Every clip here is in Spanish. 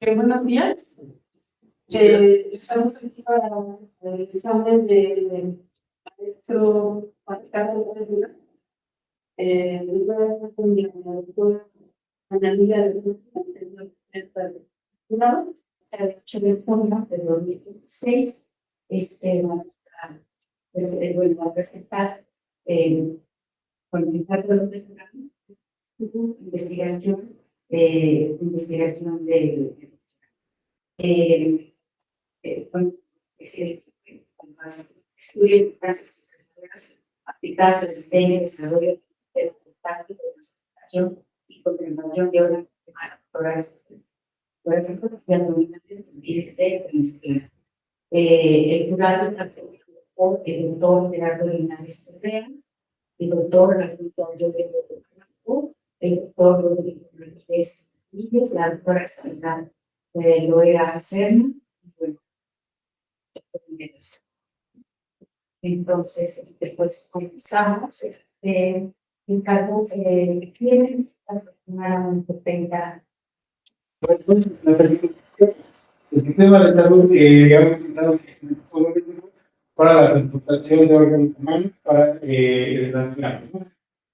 Buenos días. Estamos aquí para el examen de maestro Ricardo Herrera. Les voy a dar con mi doctora Ana Lilia de Jurado, el 8 de junio de 2016. Va a presentar con Ricardo López Jurado su investigación de bueno, con más estudios de clases aplicadas al diseño y desarrollo de contacto, de presentación y contemplación de obras orales y abdominales de principio. El jurado está compuesto por el doctor Gerardo Linares Correa, el doctor Rafael Llorente, el doctor Rodrigo Rodríguez Víquez, la doctora Sandra Loera Serna. Bueno, entonces, pues comenzamos. Ricardo, ¿quieres aproximadamente 30? El sistema de salud que ha utilizado para la transportación de órganos humanos para el trasplante, ¿no?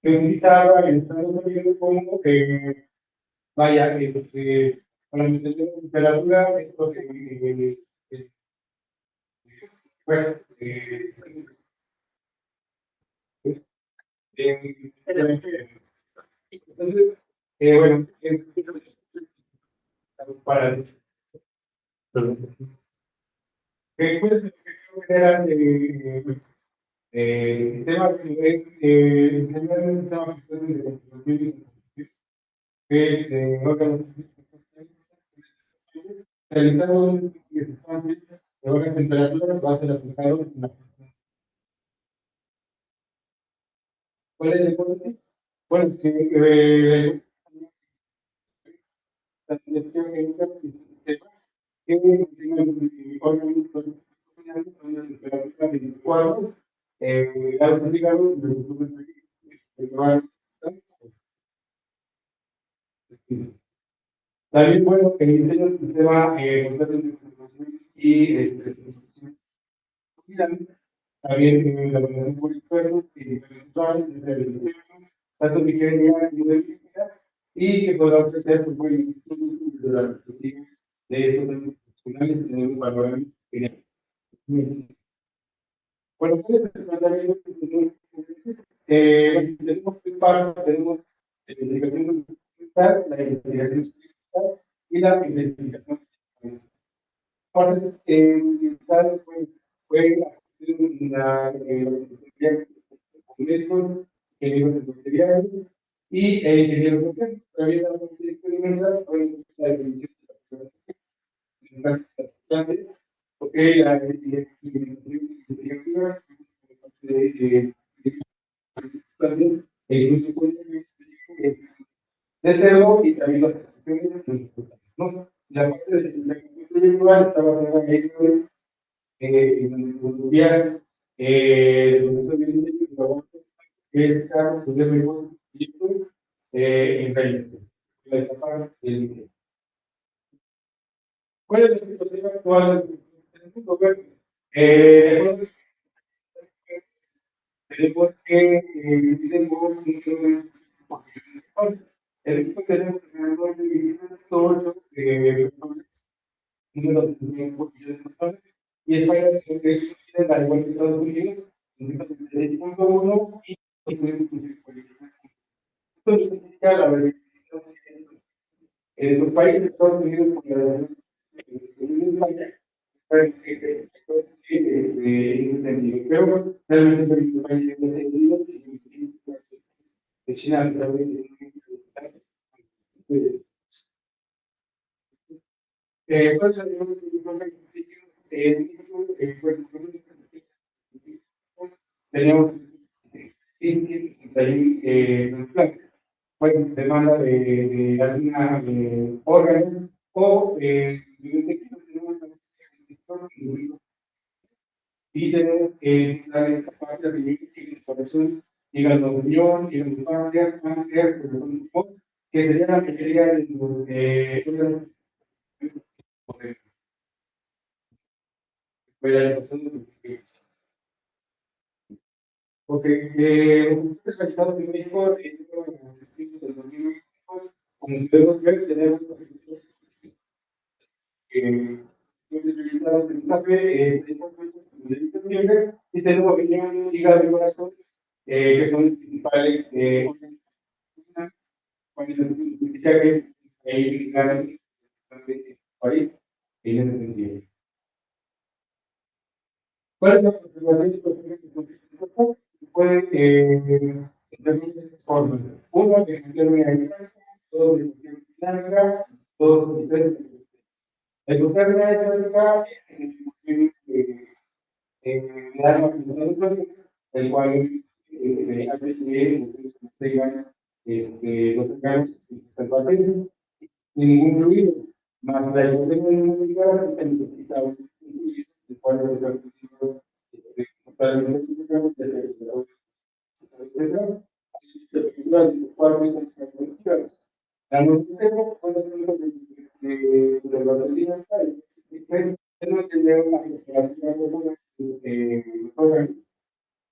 Que utilizaba el Estado Unidos como vaya, para mantener la temperatura, esto bueno, entonces, bueno, para ¿cuál es el objetivo general del sistema? Es generar un sistema de órganos realizando un de baja temperatura va a ser aplicado en la. ¿Cuál es el corte? Bueno, que la digestión en un sistema que tiene órganos con una temperatura de 24 grados centígrados también, bueno, que el diseño del sistema de información y también la evaluación por expertos y usuarios tanto de ingeniería como de física, y que podrá ofrecer pues, bueno, de la perspectiva de estos profesionales y tener un valor general. Bueno, ¿cuál es el planteamiento? Bueno, tenemos tres partes, tenemos la investigación documental, la investigación experimental y la investigación documental fue la médicos, ingenieros de materiales y ingenieros de técnicos. También la parte experimental fue la definición de las sustancias, porque la investigación e incluso de cerdo y también las cuestiones, ¿no? La parte de investigación intelectual estaba en el mundial, el carro de mejor en realidad, la etapa del liceo. ¿Cuál es la situación actual del mundo? Tenemos que dividir el equipo tenemos alrededor de todos número de personas y España es al igual que Estados Unidos, 6.1 y esto significa la verdad. En esos países, Estados Unidos, porque España, pero realmente el país de China tenemos bueno, demanda de alguna órgano o y tenemos que dar esta parte de corazón, hígado riñón, hígado páncreas, que sería la mayoría de los voy a ir pasando. Ok, nosotros realizamos en México, del 2020, como podemos ver, tenemos realizados en café, estas fechas de septiembre, y tenemos opinión Liga de Corazón, que son los principales organizaciones que hay en el país en ese sentido. ¿Cuál es la preocupación que puede determinar tres formas? Uno, de cuestión mecánica; dos, de cuestión dinámica; dos, y tres. El cuestión mecánica dar una presentación, el cual hace que tengan los órganos del paciente sin ningún ruido, más la hipoteca inmunitaria que necesita un fluido, el cual es totalmente etcétera. Así que los cuales son características. La noticia puede ser de la sociedad y no tener una temperatura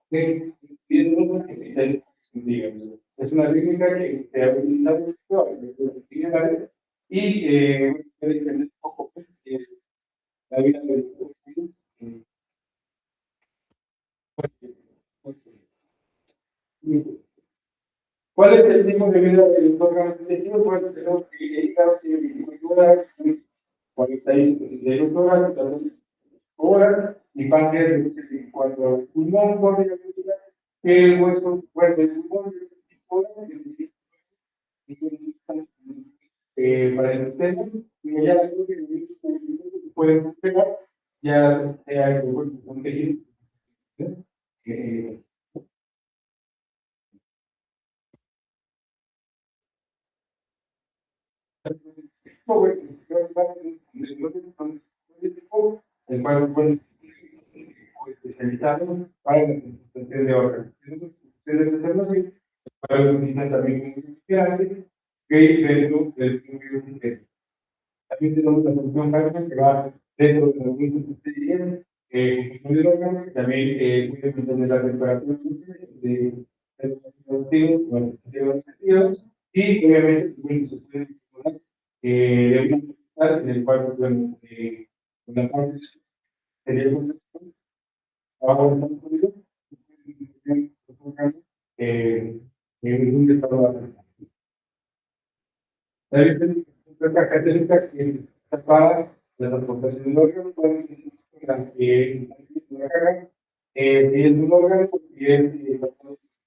que es una técnica que se ha utilizado y puede depender un poco es la vida del ¿cuál es el tipo de vida del órgano digestivo? Bueno, tenemos que el hígado tiene 24 horas, 42 horas, horas, y páncreas de 24 horas. Pulmón, borde de la vida, el hueso, bueno, el pulmón de 25 horas, para el externo, y ya la cosa que pueden pegar, ya sea con tejido. El cual fue especializado para la presentación de órganos. Ustedes hacerlo así, para utilizar también un grande que dentro del núcleo sintético. También tenemos la solución básica que va dentro de los mismos ustedes del órgano, también puede mantener la temperatura de los tíos, bueno, los y obviamente también se puede mejorar de una manera en el cual, bueno, una parte sería el concepto, abajo de la podido, en un estado básico. Hay características que para la transportación del órgano pueden una carga, si es un órgano, si es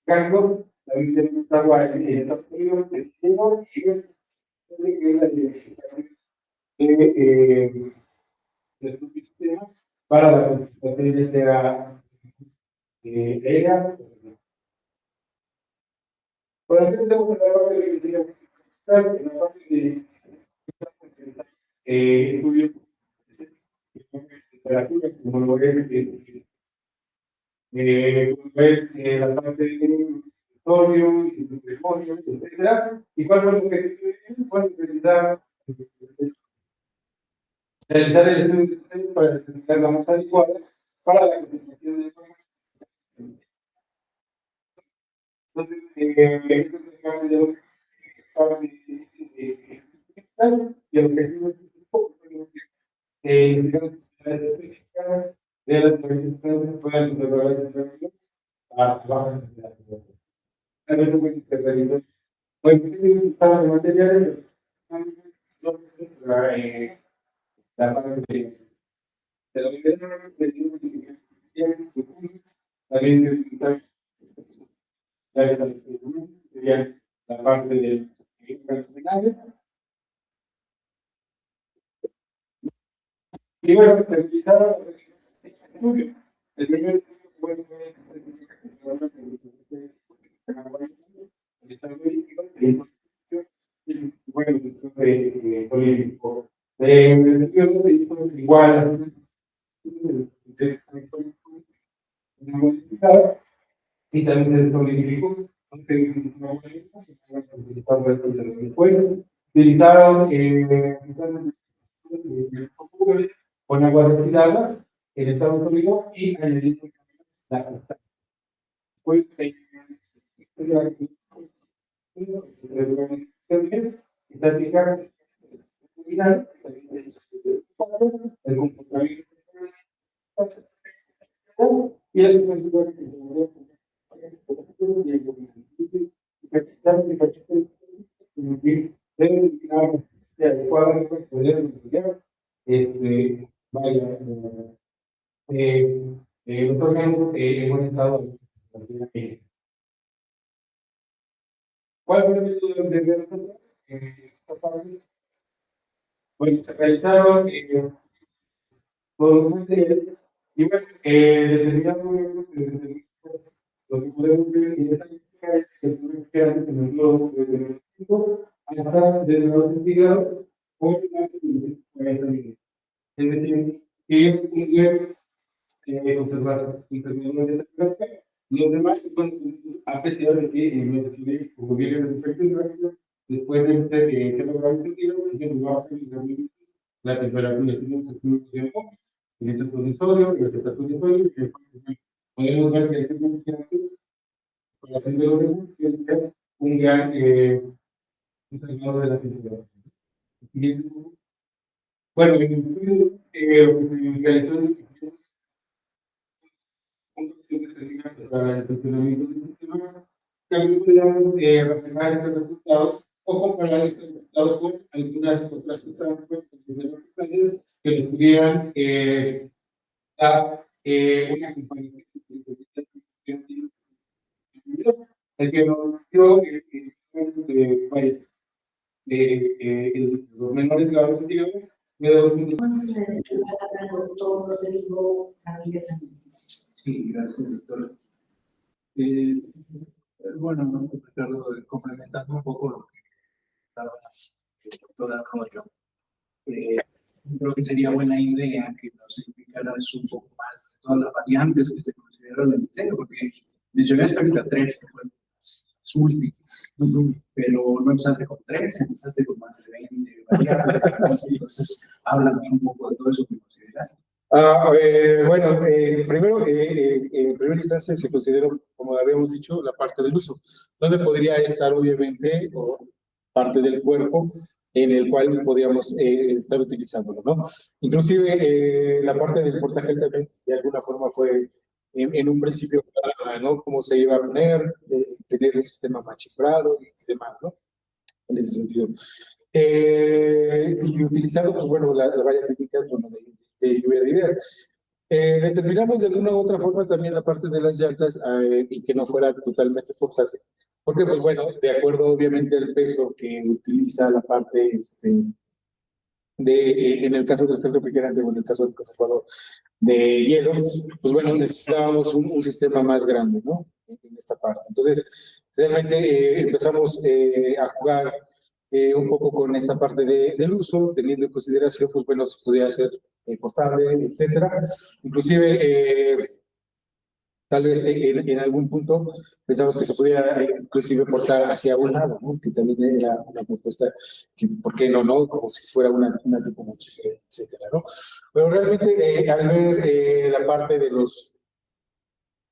cargo, también tenemos agua en Estados Unidos, el cielo, y la identificación de su sistema para la transportación de sea aérea. Por ejemplo, tenemos la parte de en la parte de estudio de temperatura, como lo es la parte de sodio y de demonio, etcétera. ¿Y cuál fue el objetivo? Bueno, realizar el estudio para determinar la más adecuada para la concentración de información. Entonces, esto es y el objetivo es de las organizaciones puedan lograr el desarrollo a baja temperatura. También lo que se realizó. Bueno, estaba de materiales, la parte de la universidad, también se utiliza sería la parte del y bueno, se utilizaron estudios. El primer estudio fue bueno, político. Igual, y también se solidificó. Utilizaron con agua destilada el estado sólido y añadiendo la sustancia. Pues, estática final, el comportamiento y eso vaya, los órganos en buen estado. ¿Cuál fue el método de nosotros? Esta parte, bueno, se realizaron todos los materiales y bueno, determinados lo que podemos ver en esta lista es que antes en el globo desde los 5 hasta desde los centígrados con una 40 minutos. Es decir, que es un nivel conservado intermedio de temperatura. Los demás a pesar de que como viene los efectos rápidos, después de que logramos el tiro, va a la temperatura de el nitrato de sodio, el acetato de sodio, podemos ver que el con la sangre de un gran grado de la temperatura. Bueno, en el estudio lo que se realizó para el funcionamiento del sistema, también podríamos reflejar este resultado o comparar este resultado con algunas otras sustancias que nos pudieran dar una acompañamiento. El que nos dio los menores grados centígrados de 2. Sí, gracias, doctor. Bueno, Ricardo, complementando un poco lo que estaba el doctor Arroyo, creo que sería buena idea que nos explicaras un poco más de todas las variantes que se consideran en el diseño, porque mencionaste ahorita 3, que fueron las últimas, pero no empezaste con 3, empezaste con más de 20 variantes. Entonces, háblanos un poco de todo eso que consideraste. Bueno, primero, en primera instancia se consideró, como habíamos dicho, la parte del uso, donde podría estar obviamente o parte del cuerpo en el cual podríamos estar utilizándolo, ¿no? Inclusive la parte del portaje también de alguna forma fue en un principio, ¿no? Cómo se iba a poner, tener el sistema machifrado y demás, ¿no? En ese sentido. Y utilizando, pues bueno, la valla típica, bueno, de lluvia de ideas. Determinamos de alguna u otra forma también la parte de las llantas y que no fuera totalmente portátil. Porque, pues bueno, de acuerdo obviamente al peso que utiliza la parte en el caso del refrigerante o en el caso del conservador de hielo, pues bueno, necesitábamos un sistema más grande, ¿no? En esta parte. Entonces, realmente empezamos a jugar un poco con esta parte del uso, teniendo en consideración, pues bueno, se podía hacer portable, etcétera. Inclusive, tal vez en algún punto pensamos que se podía inclusive portar hacia un lado, ¿no? Que también era una propuesta que, ¿por qué no, no? Como si fuera una tipo mochila, etcétera, ¿no? Pero realmente al ver la parte de los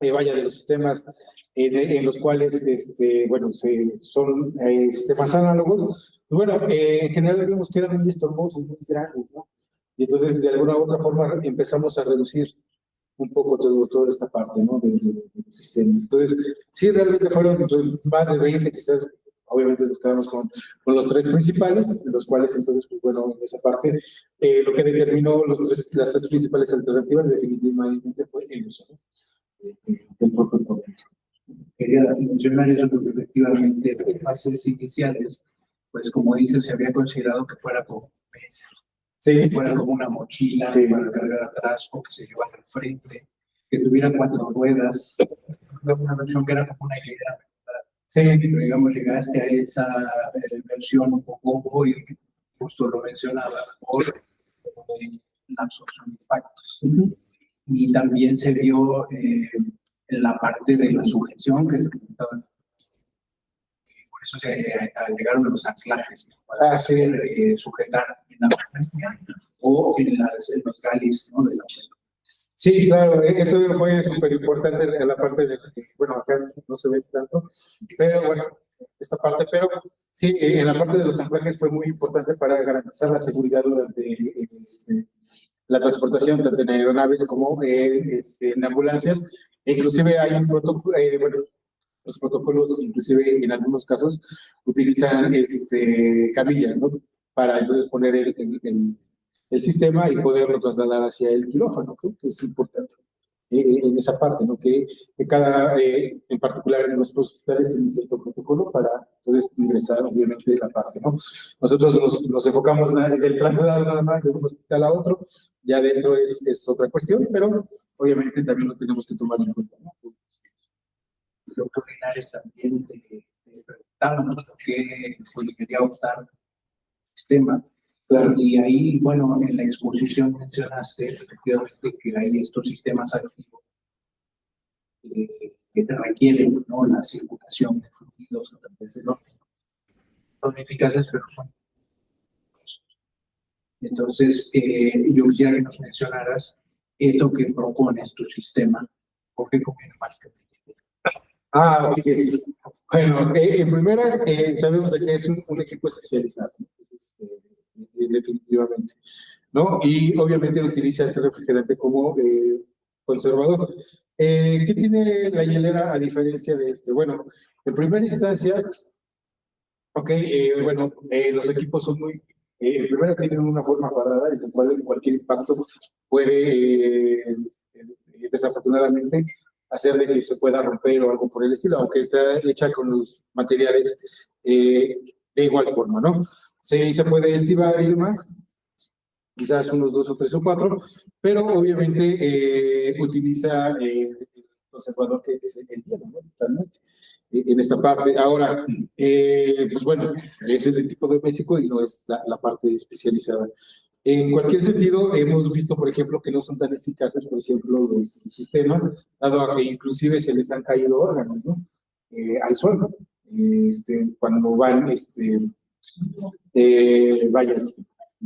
vaya, de los sistemas en los cuales, bueno, son sistemas análogos, pues bueno, en general vimos que eran muy estorbosos, muy grandes, ¿no? Y entonces, de alguna u otra forma, empezamos a reducir un poco toda esta parte, ¿no? De los sistemas. Entonces, sí, realmente fueron más de 20, quizás, obviamente nos quedamos con los 3 principales, de los cuales, entonces, pues bueno, en esa parte, lo que determinó las 3 principales alternativas definitivamente fue el uso, ¿no? Del propio producto. Quería mencionar eso porque efectivamente en fases iniciales, pues como dices, se había considerado que fuera como pesa, sí, fuera como una mochila, sí, para cargar atrás o que se llevara al frente, que tuviera 4 ruedas, una versión que era como una hilera. sí, pero digamos llegaste a esa versión un poco hoy, justo lo mencionaba, por la absorción de impactos. Y también se dio en la parte de la sujeción que te comentaban. Por eso se agregaron los anclajes, ¿no? Para sujetar en la o en los galis, ¿no? De la Sí, claro, eso fue súper importante en la parte de, bueno, acá no se ve tanto, pero bueno, esta parte, pero sí, en la parte de los anclajes fue muy importante para garantizar la seguridad durante la transportación, tanto en aeronaves como en ambulancias. Inclusive hay un protocolo, bueno, los protocolos, inclusive en algunos casos, utilizan camillas, ¿no? Para entonces poner el sistema y poderlo trasladar hacia el quirófano, creo que es importante en esa parte, ¿no? Que cada, en particular en los hospitales, tiene cierto protocolo para entonces ingresar, obviamente, la parte, ¿no? Nosotros nos enfocamos en el traslado nada más de un hospital a otro, ya dentro es otra cuestión, pero obviamente también lo tenemos que tomar en cuenta, ¿no? Doctor Linares también preguntábamos qué quería optar sistema. Claro, y ahí, bueno, en la exposición mencionaste efectivamente que hay estos sistemas activos que te requieren, ¿no? La circulación de fluidos a través de los son eficaces, pero son. Entonces, yo quisiera que nos mencionaras esto que propones tu sistema, ¿por qué conviene más que Ah, ok. Bueno, en primera, sabemos de que es un equipo especializado, ¿no? Definitivamente, ¿no? Y obviamente utiliza este refrigerante como conservador. ¿Qué tiene la hielera a diferencia de este? Bueno, en primera instancia, ok, bueno, los equipos son muy, en primera tienen una forma cuadrada en la cual cualquier impacto puede, desafortunadamente, hacer de que se pueda romper o algo por el estilo, aunque está hecha con los materiales de igual forma, ¿no? Se puede estivar y demás, quizás unos 2 o 3 o 4, pero obviamente utiliza el conservador que es el hielo, ¿no? Totalmente. En esta parte. Ahora, pues bueno, ese es el tipo doméstico y no es la parte especializada. En cualquier sentido, hemos visto, por ejemplo, que no son tan eficaces, por ejemplo, los sistemas, dado a que inclusive se les han caído órganos, ¿no? Al suelo, cuando van, vaya,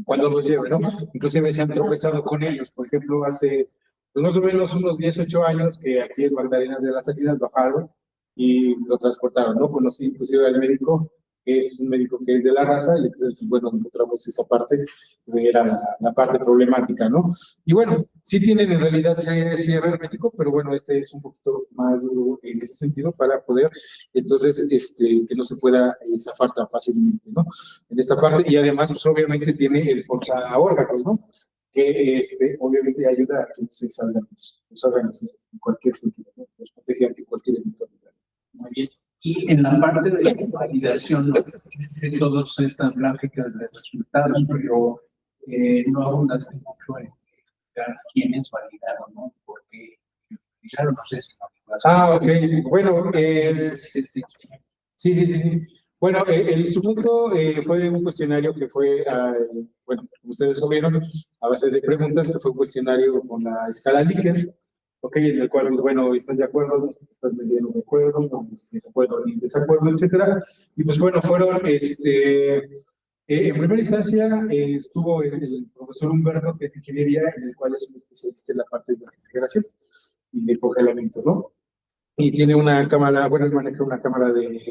cuando los llevan, ¿no? Inclusive se han tropezado con ellos, por ejemplo, hace pues, más o menos unos 18 años que aquí en Magdalena de las Salinas bajaron y lo transportaron, ¿no? Conocí inclusive al médico, que es un médico que es de la raza, y entonces, pues, bueno, encontramos esa parte, que era la parte problemática, ¿no? Y bueno, sí tienen en realidad cierre hermético, pero bueno, este es un poquito más duro en ese sentido para poder, entonces, que no se pueda zafar tan fácilmente, ¿no? En esta parte, y además, pues obviamente tiene el porta órganos, ¿no? Que obviamente ayuda a que se salgan los órganos en cualquier sentido, ¿no? Los protege ante cualquier eventualidad. Muy bien. Y en la parte de la validación de todas estas gráficas de resultados, pero no abundaste mucho en quiénes validaron, ¿no? Porque validaron, no sé si ok. Bueno, sí. Bueno, el instrumento fue un cuestionario que fue, bueno, ustedes lo vieron, a base de preguntas, que fue un cuestionario con la escala Likert, ok, en el cual, pues, bueno, ¿estás de acuerdo? ¿No estás de acuerdo? ¿No estás de acuerdo ni desacuerdo? Etcétera. Y pues bueno, fueron, en primera instancia estuvo el profesor Humberto, que es de ingeniería, en el cual es un especialista en la parte de refrigeración y de congelamiento, ¿no? Y tiene una cámara, bueno, él maneja una cámara de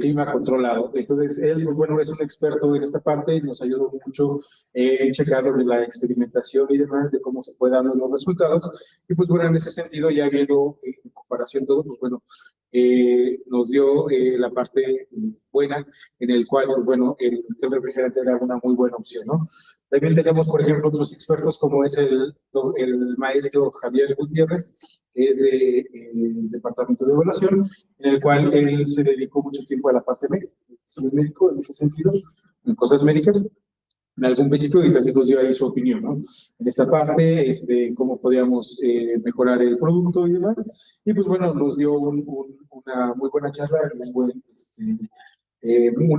clima controlado. Entonces, él, pues, bueno, es un experto en esta parte y nos ayudó mucho en checar de la experimentación y demás, de cómo se pueden dar los resultados. Y pues bueno, en ese sentido, ya viendo en comparación todo, pues bueno, nos dio la parte buena, en el cual, pues bueno, el refrigerante era una muy buena opción, ¿no? También tenemos, por ejemplo, otros expertos como es el maestro Javier Gutiérrez, que es del Departamento de Evaluación, en el cual él se dedicó mucho tiempo a la parte médica, médico en ese sentido, en cosas médicas, en algún principio, y también nos dio ahí su opinión, ¿no? En esta parte, cómo podíamos mejorar el producto y demás, y pues bueno, nos dio una muy buena charla, una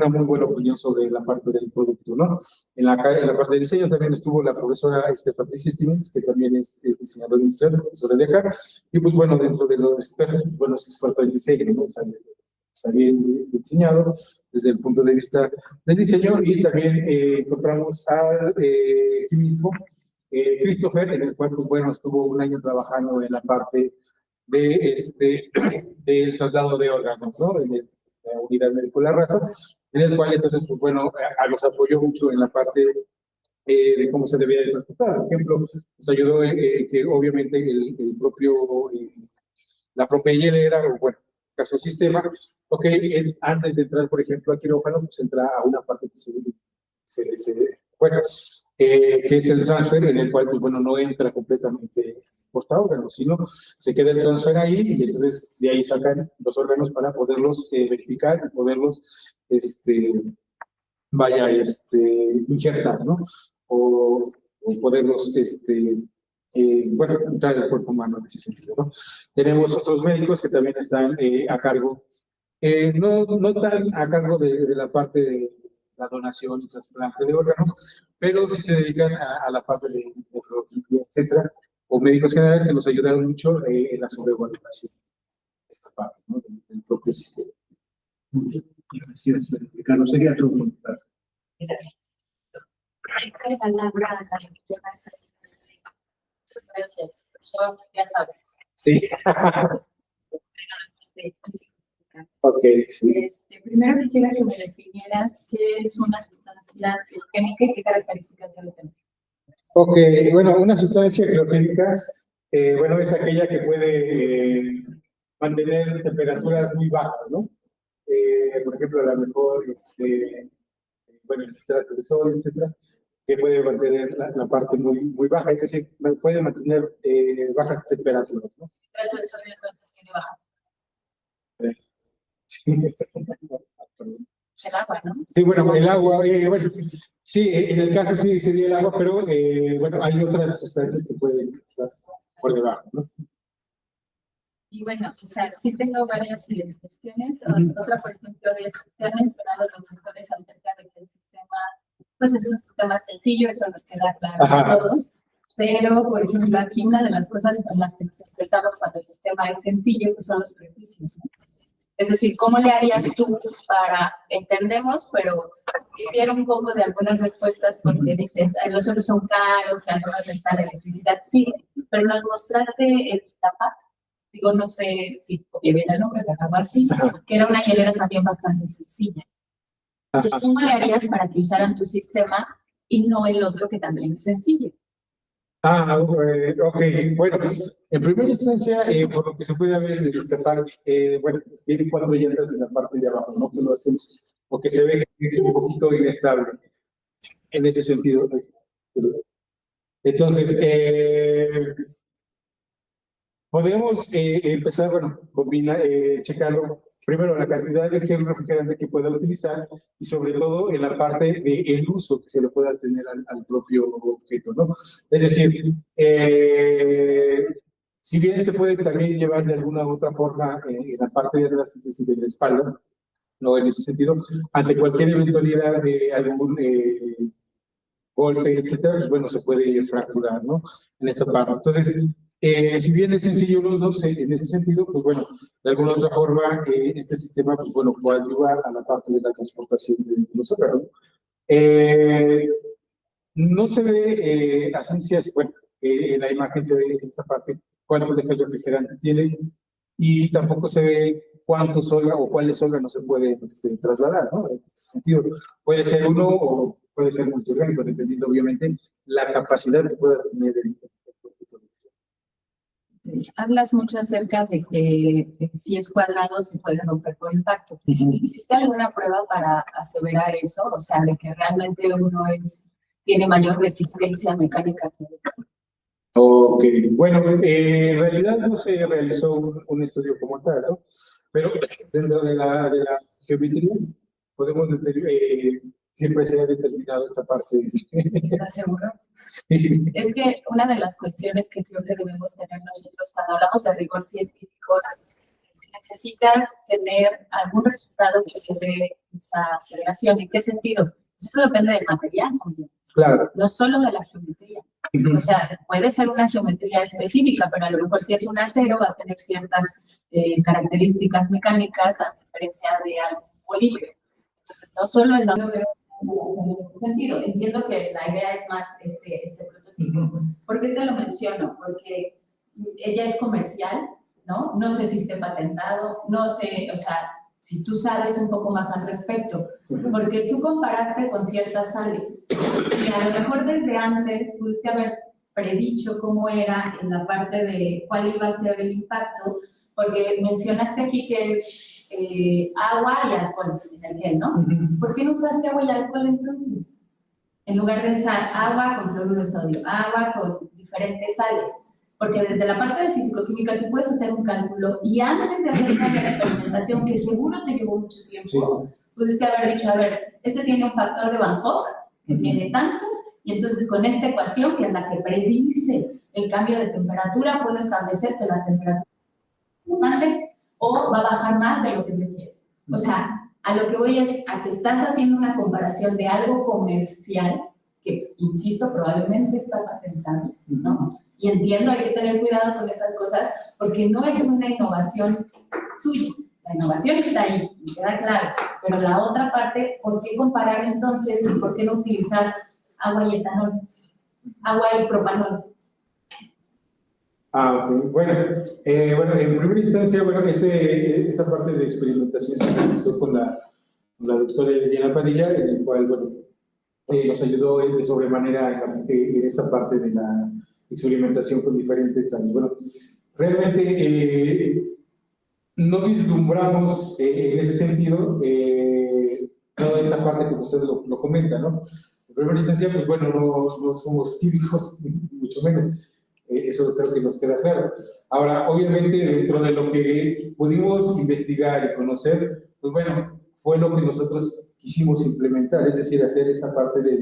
muy buena opinión sobre la parte del producto, ¿no? En la parte de diseño también estuvo la profesora Patricia Stevens, que también es diseñadora industrial, profesora de acá, y pues bueno, dentro de los expertos, pues bueno, es experto en diseño, ¿no? Está bien diseñado desde el punto de vista del diseño, y también encontramos al químico Christopher, en el cual, pues, bueno, estuvo un año trabajando en la parte de del traslado de órganos, ¿no? En la unidad médica La Raza, en el cual entonces, pues bueno, nos apoyó mucho en la parte de cómo se debía de transportar. Por ejemplo, nos ayudó que obviamente el propio, la propia hielera, o bueno, caso sistema, ok, antes de entrar, por ejemplo, al quirófano, pues entra a una parte que bueno, que es el transfer, en el cual, pues bueno, no entra completamente portaórganos, sino se queda el transfer ahí y entonces de ahí sacan los órganos para poderlos verificar y poderlos, injertar, ¿no? O poderlos, bueno, entrar al cuerpo humano en ese sentido, ¿no? Tenemos otros médicos que también están a cargo, no tan a cargo de la parte de la donación y trasplante de órganos, pero sí se dedican a la parte de nefrología, etcétera, o médicos generales que nos ayudaron mucho en la sobrevalutación de esta parte, ¿no? Del propio sistema. Muy bien, gracias, Ricardo. Sería todo. Muchas gracias. Yo, ya sabes. Sí. Ok, sí. Primero quisiera que me definieras qué es una sustancia biogénica y qué características debe tener. Ok, bueno, una sustancia biogénica, bueno, es aquella que puede mantener temperaturas muy bajas, ¿no? Por ejemplo, a lo mejor, bueno, el nitrato de sodio, etcétera, que puede mantener la parte muy baja, es decir, puede mantener bajas temperaturas, ¿no? El nitrato de sodio entonces tiene baja. Sí. El agua, ¿no? Sí, bueno, el agua, bueno, sí, en el caso sí sería el agua, pero bueno, hay otras sustancias que pueden estar por debajo, ¿no? Y bueno, o sea, sí tengo varias cuestiones. Otra, por ejemplo, es, te han mencionado los doctores acerca de que el sistema, pues es un sistema sencillo, eso nos queda claro a todos. Pero, por ejemplo, aquí una de las cosas en las que nos enfrentamos cuando el sistema es sencillo, pues son los prejuicios, ¿no? Es decir, ¿cómo le harías tú para, entendemos, pero difiere un poco de algunas respuestas porque dices, los otros son caros, algunos están de electricidad, sí, pero nos mostraste el TAPAC, digo, no sé si copié bien el nombre, pero algo así, que era una hielera también bastante sencilla. Entonces, ¿cómo le harías para que usaran tu sistema y no el otro que también es sencillo? Ok, bueno, en primera instancia, por lo que se puede ver en el TAPAC, bueno, tiene 4 llantas en la parte de abajo, ¿no? Que lo hacen, o que se ve que es un poquito inestable en ese sentido. Entonces, podemos empezar, bueno, checando primero la cantidad de gel refrigerante que pueda utilizar y sobre todo en la parte del uso que se le pueda tener al propio objeto, ¿no? Es decir, si bien se puede también llevar de alguna u otra forma en la parte de atrás, es decir, de la espalda, no en ese sentido, ante cualquier eventualidad de algún golpe, etcétera, pues bueno, se puede fracturar, ¿no? En esta parte. Entonces, si bien es sencillo los dos en ese sentido, pues bueno, de alguna otra forma, este sistema, pues bueno, puede ayudar a la parte de la transportación de los órganos. No se ve a ciencias, bueno, en la imagen se ve en esta parte cuánto de gel refrigerante tiene y tampoco se ve cuántos órganos o cuáles órganos se pueden trasladar, ¿no? En ese sentido, puede ser uno o puede ser multiorgánico, dependiendo obviamente la capacidad que pueda tener el Hablas mucho acerca de que si es cuadrado se puede romper por impacto. ¿Existe alguna prueba para aseverar eso? O sea, de que realmente uno tiene mayor resistencia mecánica que otro. Ok, bueno, en realidad no se realizó un estudio como tal, ¿no? Pero dentro de la geometría podemos siempre se ha determinado esta parte. ¿Estás seguro? Sí. Es que una de las cuestiones que creo que debemos tener nosotros cuando hablamos de rigor científico, necesitas tener algún resultado que te dé esa aceleración. ¿En qué sentido? Pues eso depende del material también. Claro. No solo de la geometría. O sea, puede ser una geometría específica, pero a lo mejor si es un acero va a tener ciertas características mecánicas a diferencia de algo polímero. Entonces, no solo el nombre en ese sentido. Entiendo que la idea es más este prototipo ¿Por qué te lo menciono? Porque ella es comercial, ¿no? No sé si esté patentado, no sé, o sea, si tú sabes un poco más al respecto, porque tú comparaste con ciertas sales y a lo mejor desde antes pudiste haber predicho cómo era en la parte de cuál iba a ser el impacto, porque mencionaste aquí que es agua y alcohol en el gel, ¿no? ¿Por qué no usaste agua y alcohol entonces? En lugar de usar agua con cloruro de sodio, agua con diferentes sales. Porque desde la parte de fisicoquímica tú puedes hacer un cálculo y antes de hacer una experimentación que seguro te llevó mucho tiempo, pudiste haber dicho, a ver, este tiene un factor de Van Hoff que tiene tanto, y entonces con esta ecuación, que es la que predice el cambio de temperatura, puedo establecer que la temperatura es constante o va a bajar más de lo que yo quiero. O sea, a lo que voy es a que estás haciendo una comparación de algo comercial que, insisto, probablemente está patentado, ¿no? Y entiendo, hay que tener cuidado con esas cosas porque no es una innovación tuya. La innovación está ahí, me queda claro. Pero la otra parte, ¿por qué comparar entonces y por qué no utilizar agua y etanol? Agua y propanol. Ok. Bueno, en primera instancia, bueno, esa parte de experimentación se realizó con la doctora Eliana Padilla, en el cual, bueno, nos ayudó de sobremanera en esta parte de la experimentación con diferentes años. Bueno, realmente no vislumbramos en ese sentido toda esta parte que usted lo comenta, ¿no? En primera instancia, pues bueno, no somos químicos, mucho menos. Eso creo que nos queda claro. Ahora, obviamente, dentro de lo que pudimos investigar y conocer, pues bueno, fue lo que nosotros quisimos implementar, es decir, hacer esa parte de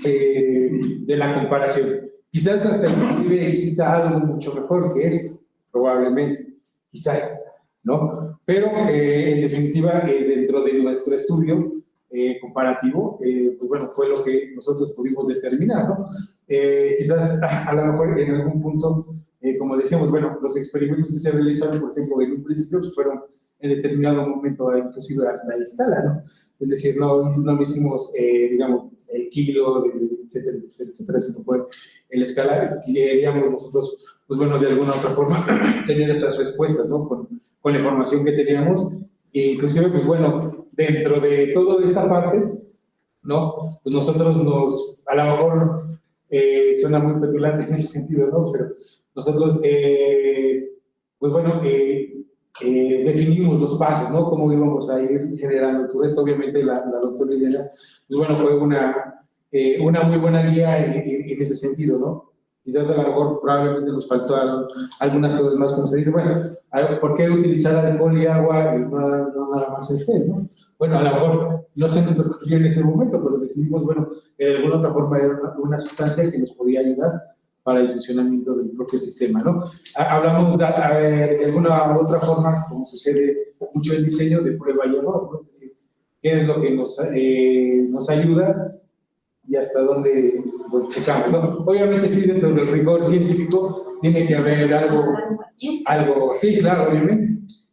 de la comparación. Quizás hasta inclusive exista algo mucho mejor que esto, probablemente, quizás, ¿no? Pero en definitiva, dentro de nuestro estudio comparativo, pues bueno, fue lo que nosotros pudimos determinar, ¿no? Quizás a lo mejor en algún punto, como decíamos, bueno, los experimentos que se realizaron, por ejemplo, en un principio pues fueron en determinado momento, inclusive hasta la escala, ¿no? Es decir, no lo hicimos, digamos, el kilo, etcétera, etcétera, sino fue en la escala que queríamos nosotros, pues bueno, de alguna otra forma, tener esas respuestas, ¿no? Con la información que teníamos, e inclusive, pues bueno, dentro de toda esta parte, ¿no? Pues nosotros a lo mejor, suena muy petulante en ese sentido, ¿no? Pero nosotros, pues bueno, definimos los pasos, ¿no? Cómo íbamos a ir generando todo esto. Obviamente la doctora Elena, pues bueno, fue una muy buena guía en ese sentido, ¿no? Quizás a lo mejor probablemente nos faltaron algunas cosas más, como se dice, bueno, ¿por qué utilizar alcohol y agua y no nada más el gel, ¿no? Bueno, a lo mejor no se nos ocurrió en ese momento, pero decidimos, bueno, de alguna otra forma era una sustancia que nos podía ayudar para el funcionamiento del propio sistema, ¿no? Hablamos de alguna otra forma, como sucede mucho en diseño, de prueba y error, ¿no? Es decir, qué es lo que nos ayuda y hasta dónde lo checamos, ¿no? Obviamente sí, dentro del rigor científico tiene que haber algo, sí, claro, obviamente,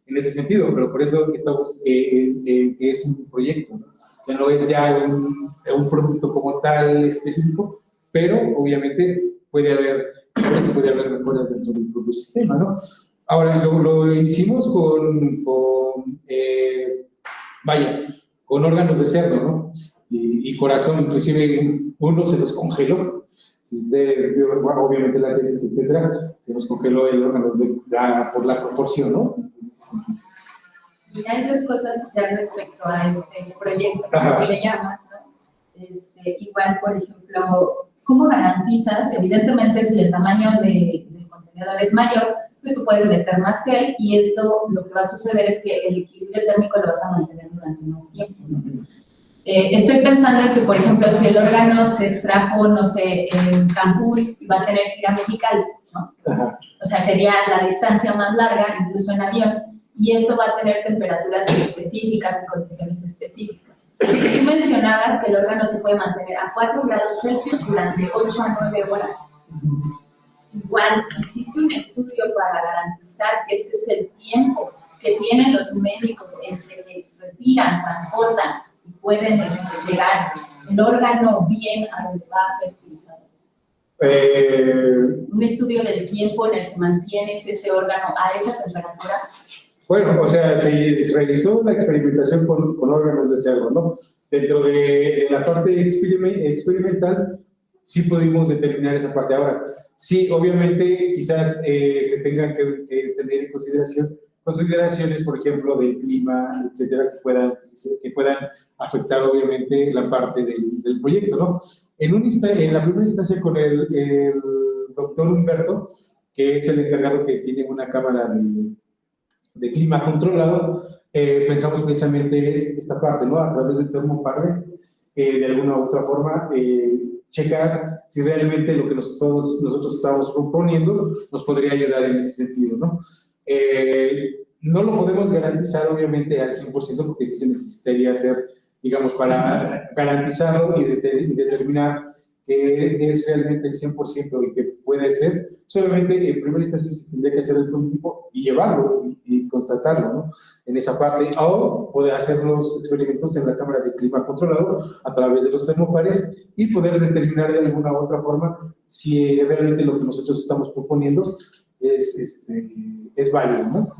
en ese sentido, pero por eso estamos, que es un proyecto, ¿no? O sea, no es ya un producto como tal específico, pero obviamente puede haber mejoras dentro del propio sistema, ¿no? Ahora, lo hicimos con órganos de cerdo, ¿no? Y corazón, inclusive uno se nos congeló. Si usted vio, bueno, obviamente la tesis, etcétera, se nos congeló el órgano por la proporción, ¿no? Y hay dos cosas ya respecto a este proyecto, como le llamas, ¿no? Igual, por ejemplo, ¿cómo garantizas? Evidentemente, si el tamaño del contenedor es mayor, pues tú puedes meter más gel y esto lo que va a suceder es que el equilibrio térmico lo vas a mantener durante más tiempo, ¿no? Estoy pensando en que, por ejemplo, si el órgano se extrajo, no sé, en Cancún, va a tener que ir a Mexicali, ¿no? O sea, sería la distancia más larga, incluso en avión, y esto va a tener temperaturas específicas y condiciones específicas. Tú mencionabas que el órgano se puede mantener a 4 grados Celsius durante 8 a 9 horas. Igual, existe un estudio para garantizar que ese es el tiempo que tienen los médicos entre que retiran, transportan y pueden llegar el órgano bien a donde va a ser utilizado? Un estudio del tiempo en el que mantienes ese órgano a esa temperatura. Bueno, o sea, se realizó la experimentación con órganos de cerdo, ¿no? Dentro de la parte experimental, sí pudimos determinar esa parte. Ahora, sí, obviamente, quizás se tengan que tener en consideraciones, por ejemplo, del clima, etcétera, que puedan afectar, obviamente, la parte del proyecto, ¿no? En la primera instancia con el doctor Humberto, que es el encargado que tiene una cámara de clima controlado, pensamos precisamente esta parte, ¿no? A través de termopares, de alguna u otra forma, checar si realmente lo que nosotros estamos proponiendo nos podría ayudar en ese sentido, ¿no? No lo podemos garantizar, obviamente, al 100%, porque sí se necesitaría hacer, digamos, para garantizarlo y determinar que es realmente el 100% y que puede ser, solamente en primera instancia se tendría que hacer el prototipo y llevarlo y constatarlo, ¿no? En esa parte, o poder hacer los experimentos en la cámara de clima controlado a través de los termopares y poder determinar de alguna u otra forma si realmente lo que nosotros estamos proponiendo es válido, ¿no?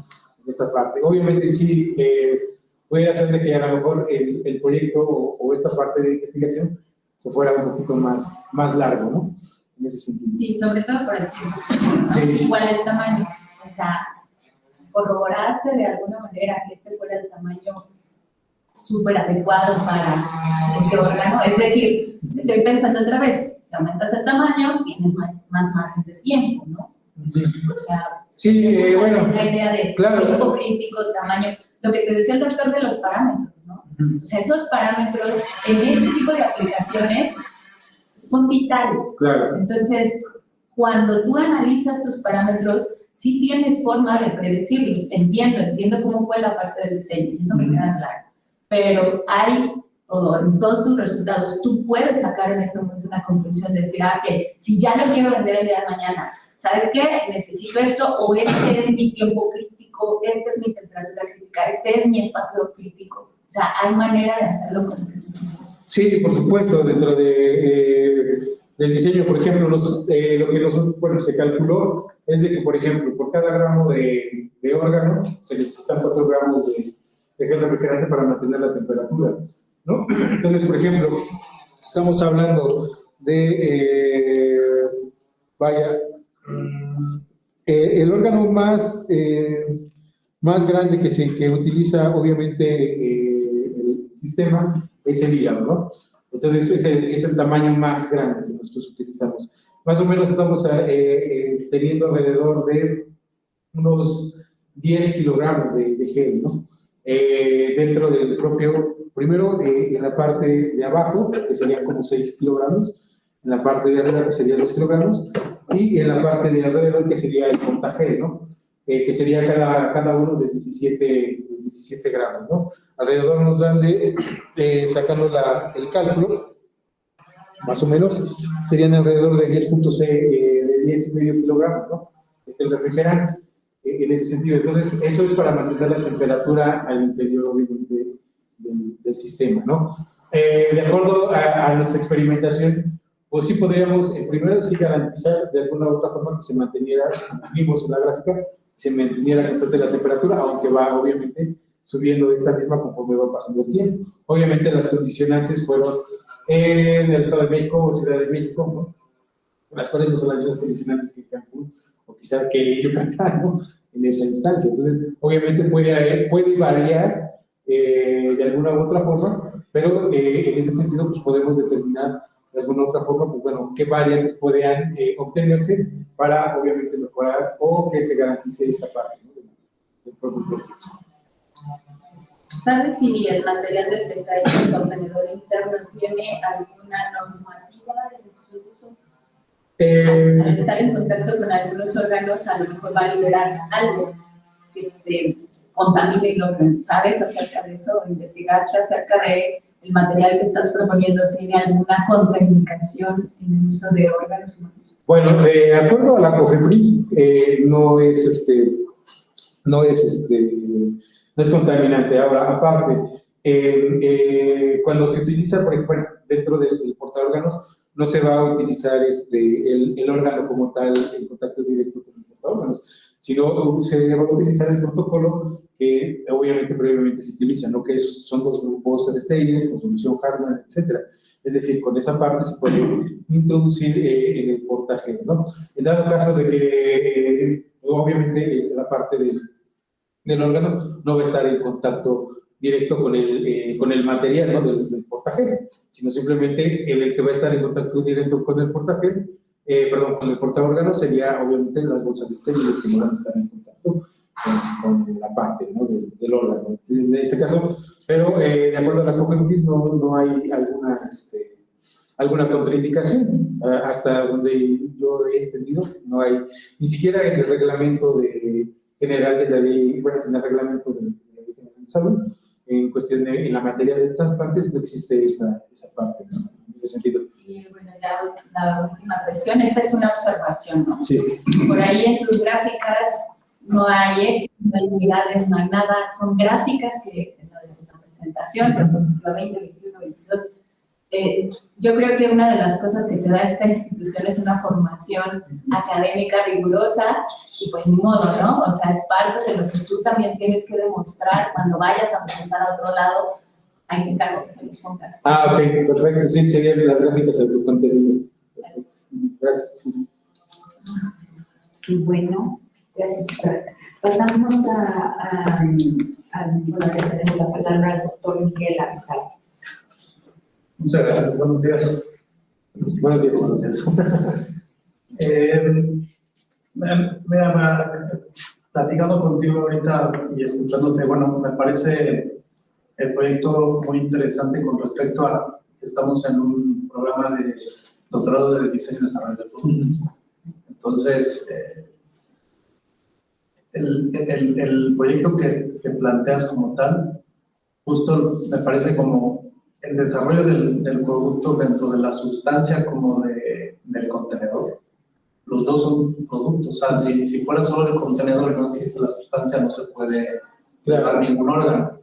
En esta parte. Obviamente sí puede hacer de que a lo mejor el proyecto o esta parte de investigación se fuera un poquito más largo, ¿no? En ese sentido. Sí, sobre todo por el tiempo. ¿No? Sí. Igual el tamaño. O sea, corroboraste de alguna manera que este fuera el tamaño súper adecuado para ese órgano. Es decir, estoy pensando otra vez, si aumentas el tamaño, tienes más margen de tiempo, ¿no? O sea, sí, bueno, una idea de claro. tiempo crítico, tamaño. Lo que te decía el doctor de los parámetros, ¿no? O sea, esos parámetros en este tipo de aplicaciones son vitales. Claro. Entonces, cuando tú analizas tus parámetros, sí tienes forma de predecirlos. Entiendo cómo fue la parte del diseño, y eso me queda claro. Pero en todos tus resultados, tú puedes sacar en este momento una conclusión de decir, que si ya lo quiero vender el día de mañana, ¿sabes qué? Necesito esto, o este es mi tiempo crítico, esta es mi temperatura crítica, este es mi espacio crítico. O sea, hay manera de hacerlo con lo que necesitas. Sí, por supuesto, dentro del diseño, por ejemplo, lo que se calculó es de que, por ejemplo, por cada gramo de órgano se necesitan 4 gramos de gel refrigerante para mantener la temperatura, ¿no? Entonces, por ejemplo, estamos hablando de, el órgano más grande que utiliza, obviamente, el sistema es el hígado, ¿no? Entonces, es el tamaño más grande que nosotros utilizamos. Más o menos estamos teniendo alrededor de unos 10 kilogramos de gel, ¿no? Dentro del propio, primero en la parte de abajo, que serían como 6 kilogramos, en la parte de arriba, que serían 2 kilogramos, y en la parte de alrededor, que sería el contagel, ¿no? Que sería cada uno de 17 gramos, ¿no? Alrededor nos dan sacando el cálculo, más o menos, serían alrededor de 10,5 kilogramos, ¿no? El refrigerante, en ese sentido. Entonces, eso es para mantener la temperatura al interior, obviamente, del sistema, ¿no? De acuerdo a nuestra experimentación, pues sí podríamos, primero sí garantizar de alguna u otra forma que se manteniera, vimos en la gráfica, se manteniera constante la temperatura, aunque va obviamente subiendo esta misma conforme va pasando el tiempo. Obviamente las condicionantes fueron en el Estado de México o Ciudad de México, ¿no? Las cuales no son las mismas condicionantes que Cancún o quizás que Yucatán, ¿no? En esa instancia. Entonces, obviamente puede variar de alguna u otra forma, pero en ese sentido pues podemos determinar de alguna u otra forma, pues bueno, qué variantes podrían obtenerse para obviamente mejorar o que se garantice esta parte, ¿no? del propio. ¿Sabes si el material del que está hecho el contenedor interno tiene alguna normativa en su uso? Al estar en contacto con algunos órganos, a lo mejor va a liberar algo que te contamine el órgano. ¿Sabes acerca de eso? ¿Investigaste acerca de el material que estás proponiendo? ¿Tiene alguna contraindicación en el uso de órganos humanos? Bueno, de acuerdo a la COFEPRIS, no es contaminante. Ahora, aparte, cuando se utiliza, por ejemplo, dentro del portaórganos, no se va a utilizar el órgano como tal en contacto directo con el portaórganos, sino se va a utilizar el protocolo que obviamente previamente se utiliza, ¿no? Que son 2 glucosas estériles con solución Hartmann, etcétera. Es decir, con esa parte se puede introducir en el portaje, ¿no? En dado caso de que, obviamente, la parte del órgano no va a estar en contacto directo con el material, ¿no? del portaje, sino simplemente el que va a estar en contacto directo con el portaje, con el portaórgano sería obviamente las bolsas estériles que no van a estar en contacto con la parte, ¿no? del órgano. En este caso, pero de acuerdo a la COFEPRIS no hay alguna contraindicación. Hasta donde yo he entendido, no hay, ni siquiera en el reglamento general de la ley, bueno, en el reglamento de la ley general de salud, en cuestión en la materia de trasplantes no existe esa parte, ¿no? En ese sentido. Y bueno, ya la última cuestión, esta es una observación, ¿no? Sí. Por ahí en tus gráficas no hay unidades, no hay nada, son gráficas que en la presentación, diapositiva 20, 21, 22. Yo creo que una de las cosas que te da esta institución es una formación académica rigurosa y pues ni modo, ¿no? O sea, es parte de lo que tú también tienes que demostrar cuando vayas a presentar a otro lado. Hay que encargo que se les pongas. Ok, perfecto, sí, serían las gráficas de tu contenido. Gracias. Y bueno, gracias. Pasamos bueno, le cedemos la palabra al doctor Miguel Arzal. Muchas gracias, buenos días. Buenos días. Platicando contigo ahorita y escuchándote, bueno, me parece el proyecto muy interesante con respecto a que estamos en un programa de doctorado de diseño y desarrollo de productos. Entonces, el proyecto que planteas como tal, justo me parece como el desarrollo del producto dentro de la sustancia como del contenedor. Los dos son productos, o sea, si fuera solo el contenedor y no existe la sustancia, no se puede llevar ningún órgano.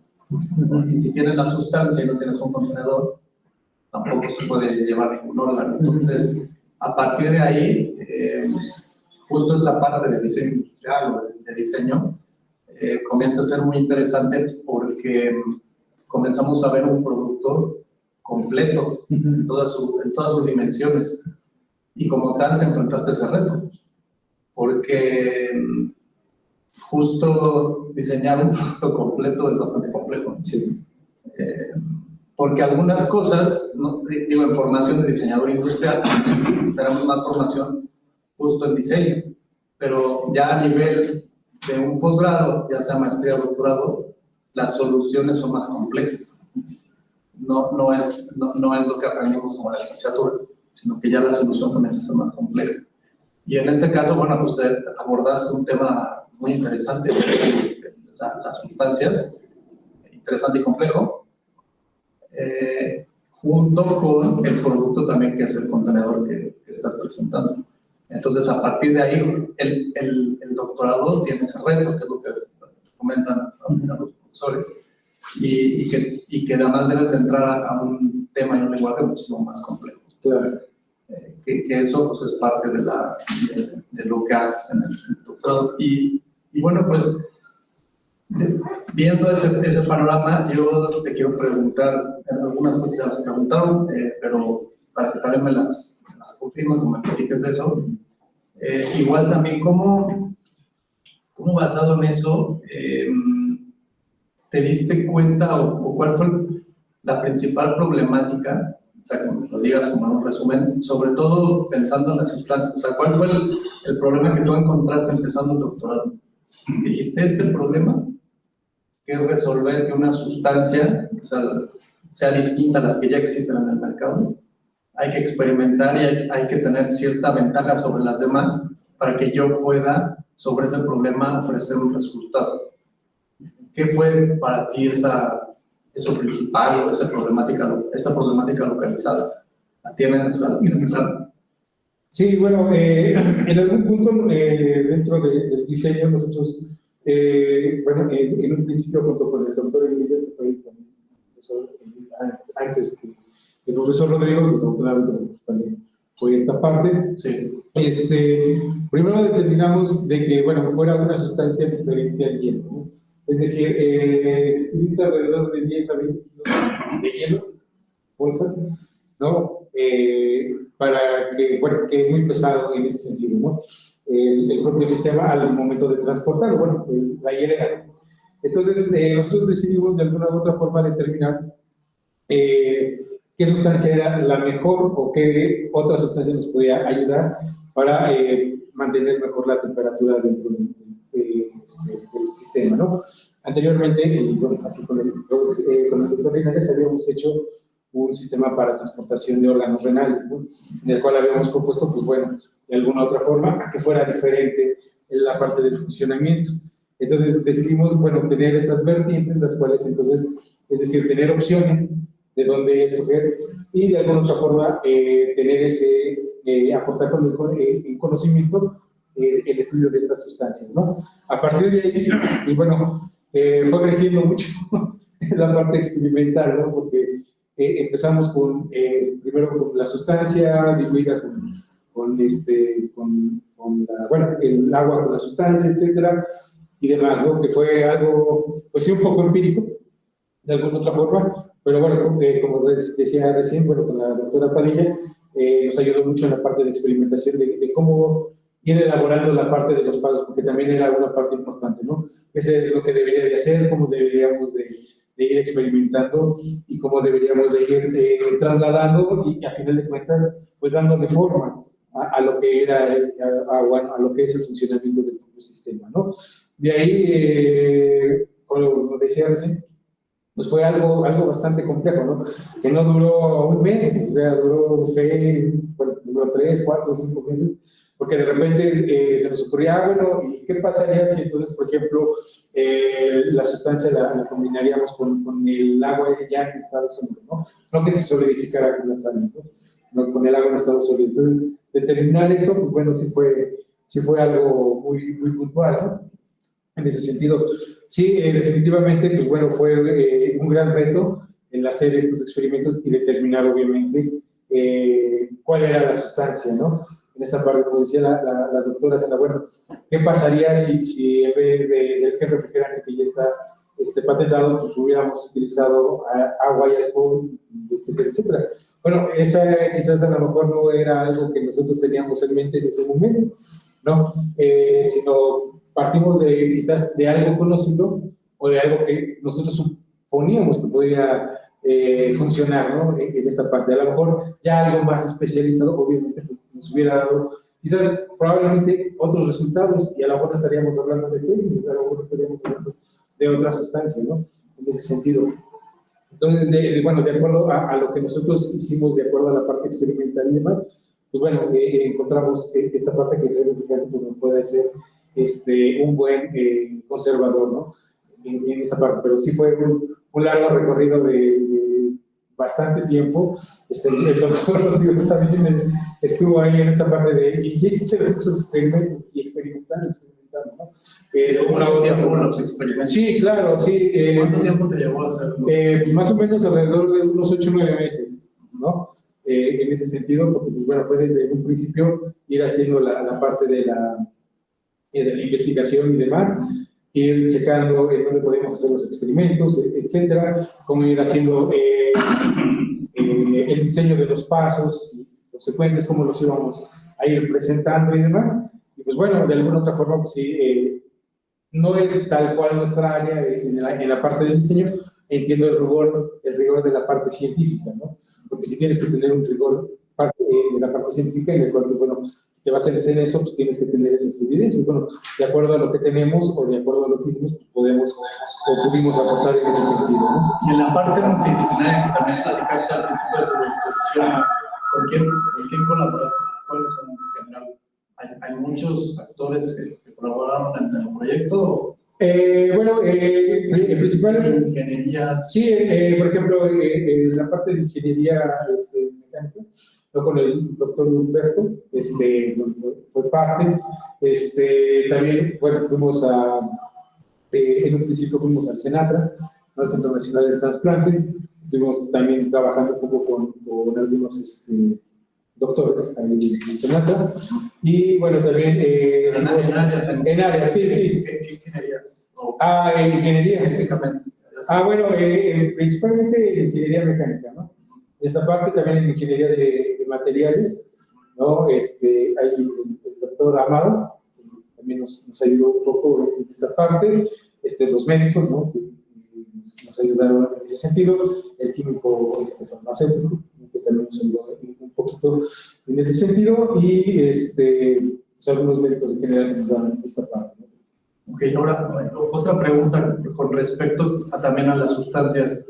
Y si tienes la sustancia y no tienes un contenedor, tampoco se puede llevar ningún órgano. Entonces, a partir de ahí, justo esta parte del diseño industrial o de diseño comienza a ser muy interesante porque comenzamos a ver un producto completo en todas sus dimensiones. Y como tal te enfrentaste a ese reto, porque justo diseñar un producto completo es bastante complejo. Sí. Porque algunas cosas, ¿no? Digo, en formación de diseñador industrial, tenemos más formación justo en diseño, pero ya a nivel de un posgrado, ya sea maestría o doctorado, las soluciones son más complejas. No es lo que aprendimos como la licenciatura, sino que ya la solución comienza a ser más compleja. Y en este caso, bueno, pues usted abordaste un tema muy interesante, las sustancias, interesante y complejo, junto con el producto también que es el contenedor que estás presentando. Entonces, a partir de ahí, el doctorado tiene ese reto, que es lo que comentan los profesores, y que además debes de entrar a un tema y un lenguaje mucho más complejo. Claro. Que eso pues, es parte de lo que haces en el doctorado. Y bueno, pues, viendo ese panorama, yo te quiero preguntar, algunas cosas ya las preguntaron, pero para que también me las confirmes o me platiques de eso. Igual también, ¿cómo basado en eso, te diste cuenta o cuál fue la principal problemática? O sea, que me lo digas como en un resumen, sobre todo pensando en las sustancias. O sea, ¿cuál fue el problema que tú encontraste empezando el doctorado? Dijiste, este problema que es resolver que una sustancia, o sea distinta a las que ya existen en el mercado. Hay que experimentar y hay que tener cierta ventaja sobre las demás para que yo pueda, sobre ese problema, ofrecer un resultado. ¿Qué fue para ti eso principal o esa problemática localizada? ¿La tienes clara? Sí, bueno, en algún punto dentro del diseño nosotros, bueno, en un principio junto con el doctor Emilio, que fue antes que el profesor Rodrigo, que desafortunadamente también fue esta parte. Sí. Primero determinamos de que, bueno, fuera una sustancia diferente al hielo, ¿no? Es decir, se utiliza alrededor de 10 a 20 kilos de hielo, bolsas, ¿no? Para que, bueno, que es muy pesado en ese sentido, ¿no? El propio sistema al momento de transportarlo, bueno, la hielera. Entonces, nosotros decidimos de alguna u otra forma determinar qué sustancia era la mejor o qué otra sustancia nos podía ayudar para mantener mejor la temperatura dentro del sistema, ¿no? Anteriormente, bueno, aquí con el doctor Linares habíamos hecho un sistema para transportación de órganos renales, ¿no? En el cual habíamos propuesto, pues bueno, de alguna otra forma, a que fuera diferente en la parte del funcionamiento. Entonces decidimos, bueno, tener estas vertientes, las cuales entonces, es decir, tener opciones de dónde escoger y de alguna otra forma tener ese, aportar con el conocimiento, el estudio de estas sustancias, ¿no? A partir de ahí, y bueno, fue creciendo mucho la parte experimental, ¿no? Porque empezamos con, primero con la sustancia diluida con la, bueno, el agua con la sustancia, etcétera, y demás, ¿no? Que fue algo, pues sí, un poco empírico, de alguna otra forma, pero bueno, como decía recién, bueno, con la doctora Padilla, nos ayudó mucho en la parte de experimentación de cómo ir elaborando la parte de los pasos, porque también era una parte importante, ¿no? Ese es lo que debería de hacer, cómo deberíamos de ir experimentando y cómo deberíamos de ir trasladando y a final de cuentas, pues dándole forma a lo que era, bueno, a lo que es el funcionamiento del propio sistema, ¿no? De ahí, como decía recién, pues fue algo bastante complejo, ¿no? Que no duró un mes, o sea, duró 6, bueno, duró 3, 4, 5 meses, porque de repente se nos ocurría, bueno, ¿y qué pasaría si entonces, por ejemplo, la sustancia la combinaríamos con el agua ya en estado sólido, ¿no? No que se solidificara con las sales, ¿no? Sino con el agua en estado sólido. Entonces, determinar eso, pues bueno, sí fue algo muy, muy puntual, ¿no? En ese sentido, sí, definitivamente, pues bueno, fue un gran reto el hacer estos experimentos y determinar, obviamente, cuál era la sustancia, ¿no? En esta parte, como decía la doctora Sena, bueno, ¿qué pasaría si en vez del gel refrigerante que ya está patentado, pues hubiéramos utilizado agua y alcohol, etcétera, etcétera? Bueno, esa quizás a lo mejor no era algo que nosotros teníamos en mente en ese momento, ¿no? Sino partimos quizás de algo conocido o de algo que nosotros suponíamos que podría funcionar, ¿no? En esta parte. A lo mejor ya algo más especializado, obviamente, nos hubiera dado quizás probablemente otros resultados y a lo mejor estaríamos hablando de pesos, a lo mejor estaríamos hablando de otra sustancia, ¿no? En ese sentido. Entonces, bueno, de acuerdo a lo que nosotros hicimos, de acuerdo a la parte experimental y demás, pues bueno, encontramos esta parte que realmente pues, nos puede ser un buen conservador, ¿no? En esta parte, pero sí fue un largo recorrido de bastante tiempo. El doctor Rodrigo también estuvo ahí en esta parte de, y hiciste estos experimentos y experimentando, ¿no? ¿Cuánto tiempo los experimentos? Sí, claro, sí. ¿Cuánto tiempo te llevó a hacerlo? Más o menos alrededor de unos 8 o 9 meses, ¿no? En ese sentido, porque pues, bueno, fue desde un principio ir haciendo la parte de la investigación y demás, ir checando en dónde podemos hacer los experimentos, etcétera, cómo ir haciendo el diseño de los pasos, los secuentes, cómo los íbamos a ir presentando y demás. Y pues bueno, de alguna otra forma, pues sí, no es tal cual nuestra área en la parte del diseño, entiendo el rigor de la parte científica, ¿no? Porque si tienes que tener un rigor de la parte científica en el cual, bueno, si te vas a hacer eso, pues tienes que tener esas evidencias. Bueno, de acuerdo a lo que tenemos o de acuerdo a lo que hicimos, pues podemos o pudimos aportar en ese sentido, ¿no? Y en la parte multidisciplinaria que también platicaste al principio de tu exposición, ¿con quién colaboraste? ¿Cuáles son en general? ¿Hay muchos actores que colaboraron en el proyecto? Bueno, en principal... Ingenierías. Sí, por ejemplo, la parte de ingeniería mecánica, ¿no? Con el doctor Humberto, fue parte. También, bueno, en un principio fuimos al CENATRA, al Centro Nacional de Transplantes. estuvimos también trabajando un poco con algunos doctores ahí en el Senato, y bueno, también en áreas, sí, sí. ¿Qué ingenierías? En ingeniería, sí. Específicamente. Bueno, principalmente en ingeniería mecánica, ¿no? Esta parte también en ingeniería de materiales, ¿no? Hay el doctor Amado, también nos ayudó un poco en esta parte, los médicos, ¿no? Que nos ayudaron en ese sentido, el químico farmacéutico, que también nos ayudó un poquito en ese sentido, y pues, algunos médicos en general que nos dan esta parte, ¿no? Ok, ahora otra pregunta con respecto también a las sustancias,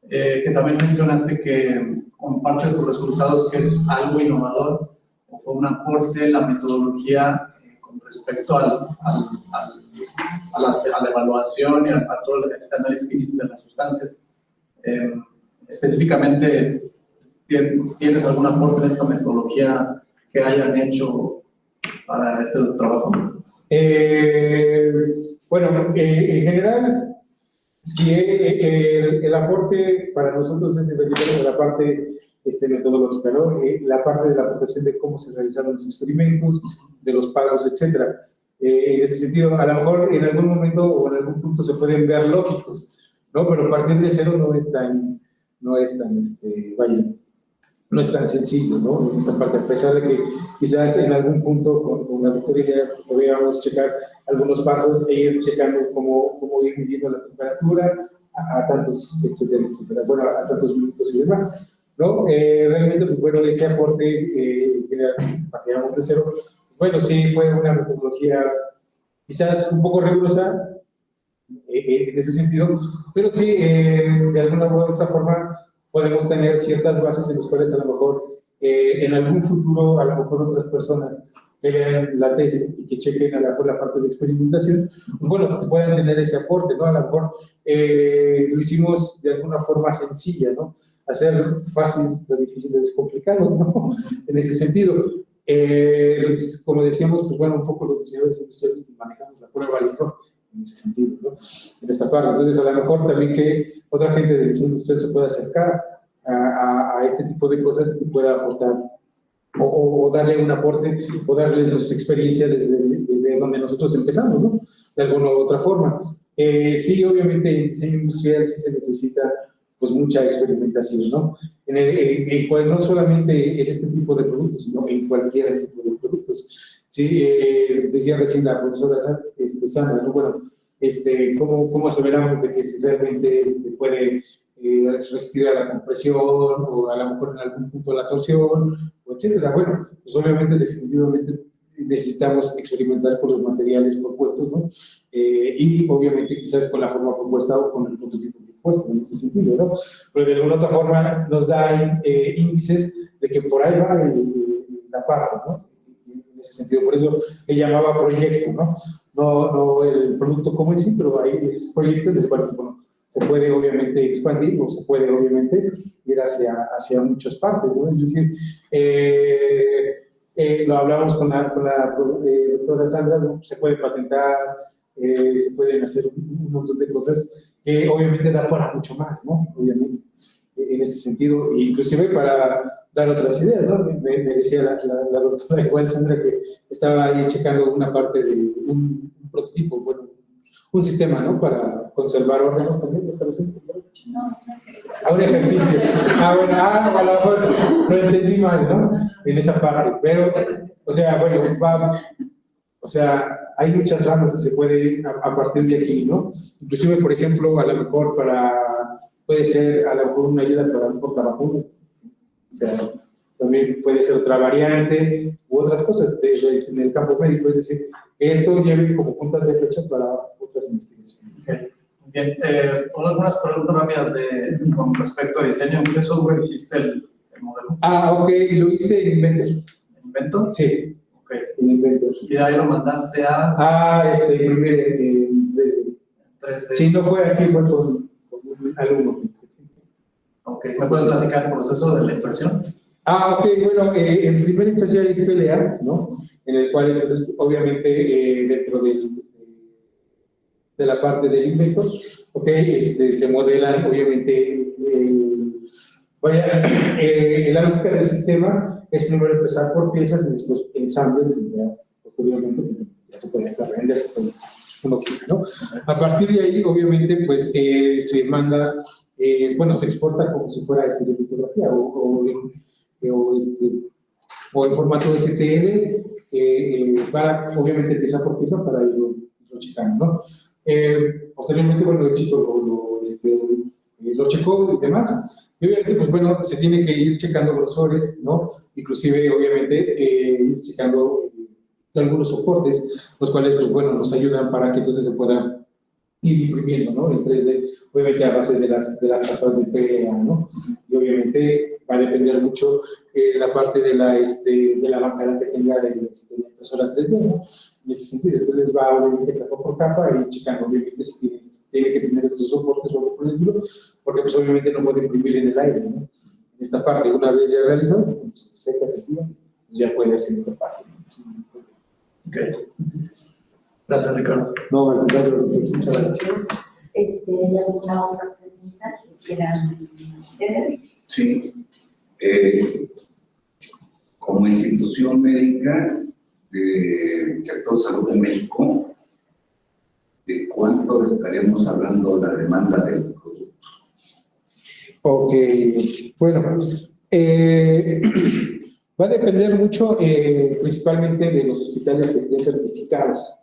que también mencionaste que con parte de tus resultados que es algo innovador, o fue un aporte en la metodología con respecto a la evaluación y a todo este análisis que hiciste de las sustancias. Específicamente, ¿tienes algún aporte en esta metodología que hayan hecho para este trabajo? Bueno, en general, sí, el aporte para nosotros es de la parte metodológica, ¿no? La parte de la aportación de cómo se realizaron los experimentos, de los pasos, etcétera. En ese sentido, a lo mejor en algún momento o en algún punto se pueden ver lógicos, ¿no? Pero partir de cero no es tan no es tan sencillo, ¿no? En esta parte, a pesar de que quizás en algún punto con la doctora podríamos checar algunos pasos e ir checando cómo ir midiendo la temperatura a tantos, etcétera, etcétera, bueno, a tantos minutos y demás, ¿no? Realmente, pues bueno, ese aporte que partíamos de cero, pues, bueno, sí fue una metodología quizás un poco rigurosa en ese sentido, pero sí, de alguna u otra forma, podemos tener ciertas bases en las cuales a lo mejor en algún futuro, a lo mejor otras personas que lean la tesis y que chequen a lo mejor la parte de experimentación, pues bueno, puedan tener ese aporte, ¿no? A lo mejor lo hicimos de alguna forma sencilla, ¿no? Hacer fácil lo difícil es complicado, ¿no? En ese sentido. Como decíamos, pues bueno, un poco los diseñadores industriales manejamos la prueba y error en ese sentido, ¿no? En esta parte. Entonces, a lo mejor también que otra gente de diseño industrial se pueda acercar a este tipo de cosas y pueda aportar o darle un aporte o darles nuestra experiencia desde donde nosotros empezamos, ¿no? De alguna u otra forma. Sí, obviamente en diseño industrial sí se necesita pues mucha experimentación, ¿no? No solamente en este tipo de productos, sino en cualquier tipo de productos. Sí, decía recién la profesora Sandra, ¿no? Bueno, ¿cómo aseveramos de que si realmente puede resistir a la compresión o a lo mejor en algún punto la torsión, etcétera? Bueno, pues obviamente definitivamente necesitamos experimentar con los materiales propuestos, ¿no? Y obviamente quizás con la forma propuesta o con el prototipo propuesto en ese sentido, ¿no? Pero de alguna otra forma nos da índices de que por ahí va la parte, ¿no? En ese sentido, por eso le llamaba proyecto, ¿no? No el producto como en sí, pero hay esos proyectos del cual, bueno, se puede obviamente expandir o se puede obviamente ir hacia muchas partes, ¿no? Es decir, lo hablamos con la doctora Sandra, ¿no? Se puede patentar, se pueden hacer un montón de cosas que obviamente da para mucho más, ¿no? Obviamente, en ese sentido, inclusive para dar otras ideas, ¿no? Me decía la doctora igual Sandra que estaba ahí checando una parte de un prototipo, bueno, un sistema, ¿no? Para conservar órganos también, me parece. Un ejercicio. Bueno, a lo mejor lo entendí mal, ¿no? En esa parte, pero, o sea, bueno, hay muchas ramas que se pueden ir a partir de aquí, ¿no? Inclusive, por ejemplo, a lo mejor puede ser a lo mejor una ayuda para un portavacunas. O sea, también puede ser otra variante u otras cosas en el campo médico, es decir, que esto lleve como puntas de flecha para otras investigaciones. Okay. Bien, algunas preguntas rápidas con respecto a diseño. ¿En qué software hiciste el modelo? Ok, lo hice en Inventor. ¿En Inventor? Sí, okay. En Inventor. ¿Y de ahí lo mandaste a? En 3D. Sí, no fue aquí, fue con un alumno. Ok, ¿me puedes platicar el proceso de la impresión? Ok, bueno, en primera instancia es PLA, ¿no? En el cual, entonces, obviamente, dentro de la parte del invento, ok, se modelan, obviamente, la lógica del sistema es primero empezar por piezas y después ensambles, y ya posteriormente ya se puede hacer render, uno quiera, ¿no? A partir de ahí, obviamente, pues se manda, bueno, se exporta como si fuera de litografía o en formato STL, para, obviamente, pieza por pieza para irlo checando, ¿no? Posteriormente, bueno, el chico lo checó y demás, y obviamente, pues bueno, se tiene que ir checando grosores, ¿no? Inclusive, obviamente, ir checando algunos soportes, los cuales, pues bueno, nos ayudan para que entonces se pueda ir imprimiendo, ¿no? En 3D, obviamente a base de las capas de PLA, ¿no? Y obviamente va a depender mucho la parte de la bancada que tenga la impresora 3D, ¿no? En ese sentido, entonces va obviamente capa por capa y checando, obviamente, si tiene que tener estos soportes o algo por el estilo, porque pues obviamente no puede imprimir en el aire, ¿no? En esta parte, una vez ya realizado, pues, seca, se tira, ya puede hacer esta parte, ¿no? Ok. Gracias, Ricardo. No, al contrario, muchas gracias. ¿Hay alguna otra pregunta que quieran hacer? Sí. Como institución médica del sector salud de México, ¿de cuánto estaríamos hablando de la demanda del producto? Ok, bueno, va a depender mucho principalmente de los hospitales que estén certificados,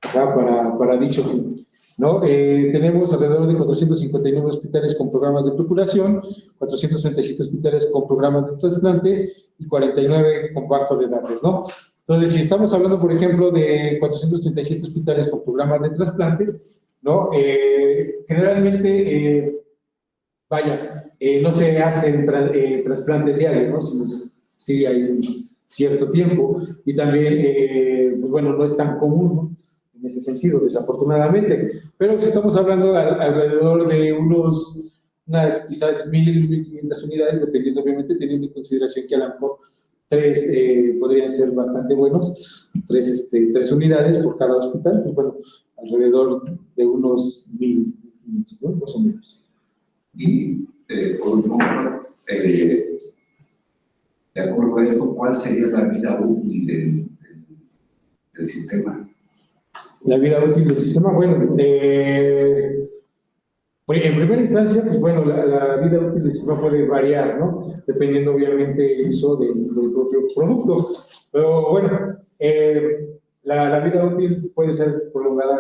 ¿verdad? Para dicho fin, ¿no? Tenemos alrededor de 459 hospitales con programas de procuración, 437 hospitales con programas de trasplante y 49 con banco de datos, ¿no? Entonces, si estamos hablando, por ejemplo, de 437 hospitales con programas de trasplante, ¿no? Generalmente, no se hacen trasplantes diarios, ¿no? Sí hay un cierto tiempo y también, pues bueno, no es tan común, ¿no? En ese sentido, desafortunadamente. Pero si estamos hablando alrededor de unas quizás 1,000, 1,500 unidades, dependiendo obviamente, teniendo en consideración que a lo mejor 3 podrían ser bastante buenos, 3 unidades por cada hospital, pues bueno, alrededor de unos 1,500, ¿no? Más o menos. Y, por último, de acuerdo a esto, ¿cuál sería la vida útil del sistema? La vida útil del sistema, bueno, en primera instancia, pues bueno, la vida útil del sistema puede variar, ¿no? Dependiendo obviamente del uso del propio producto. Pero bueno, la vida útil puede ser prolongada.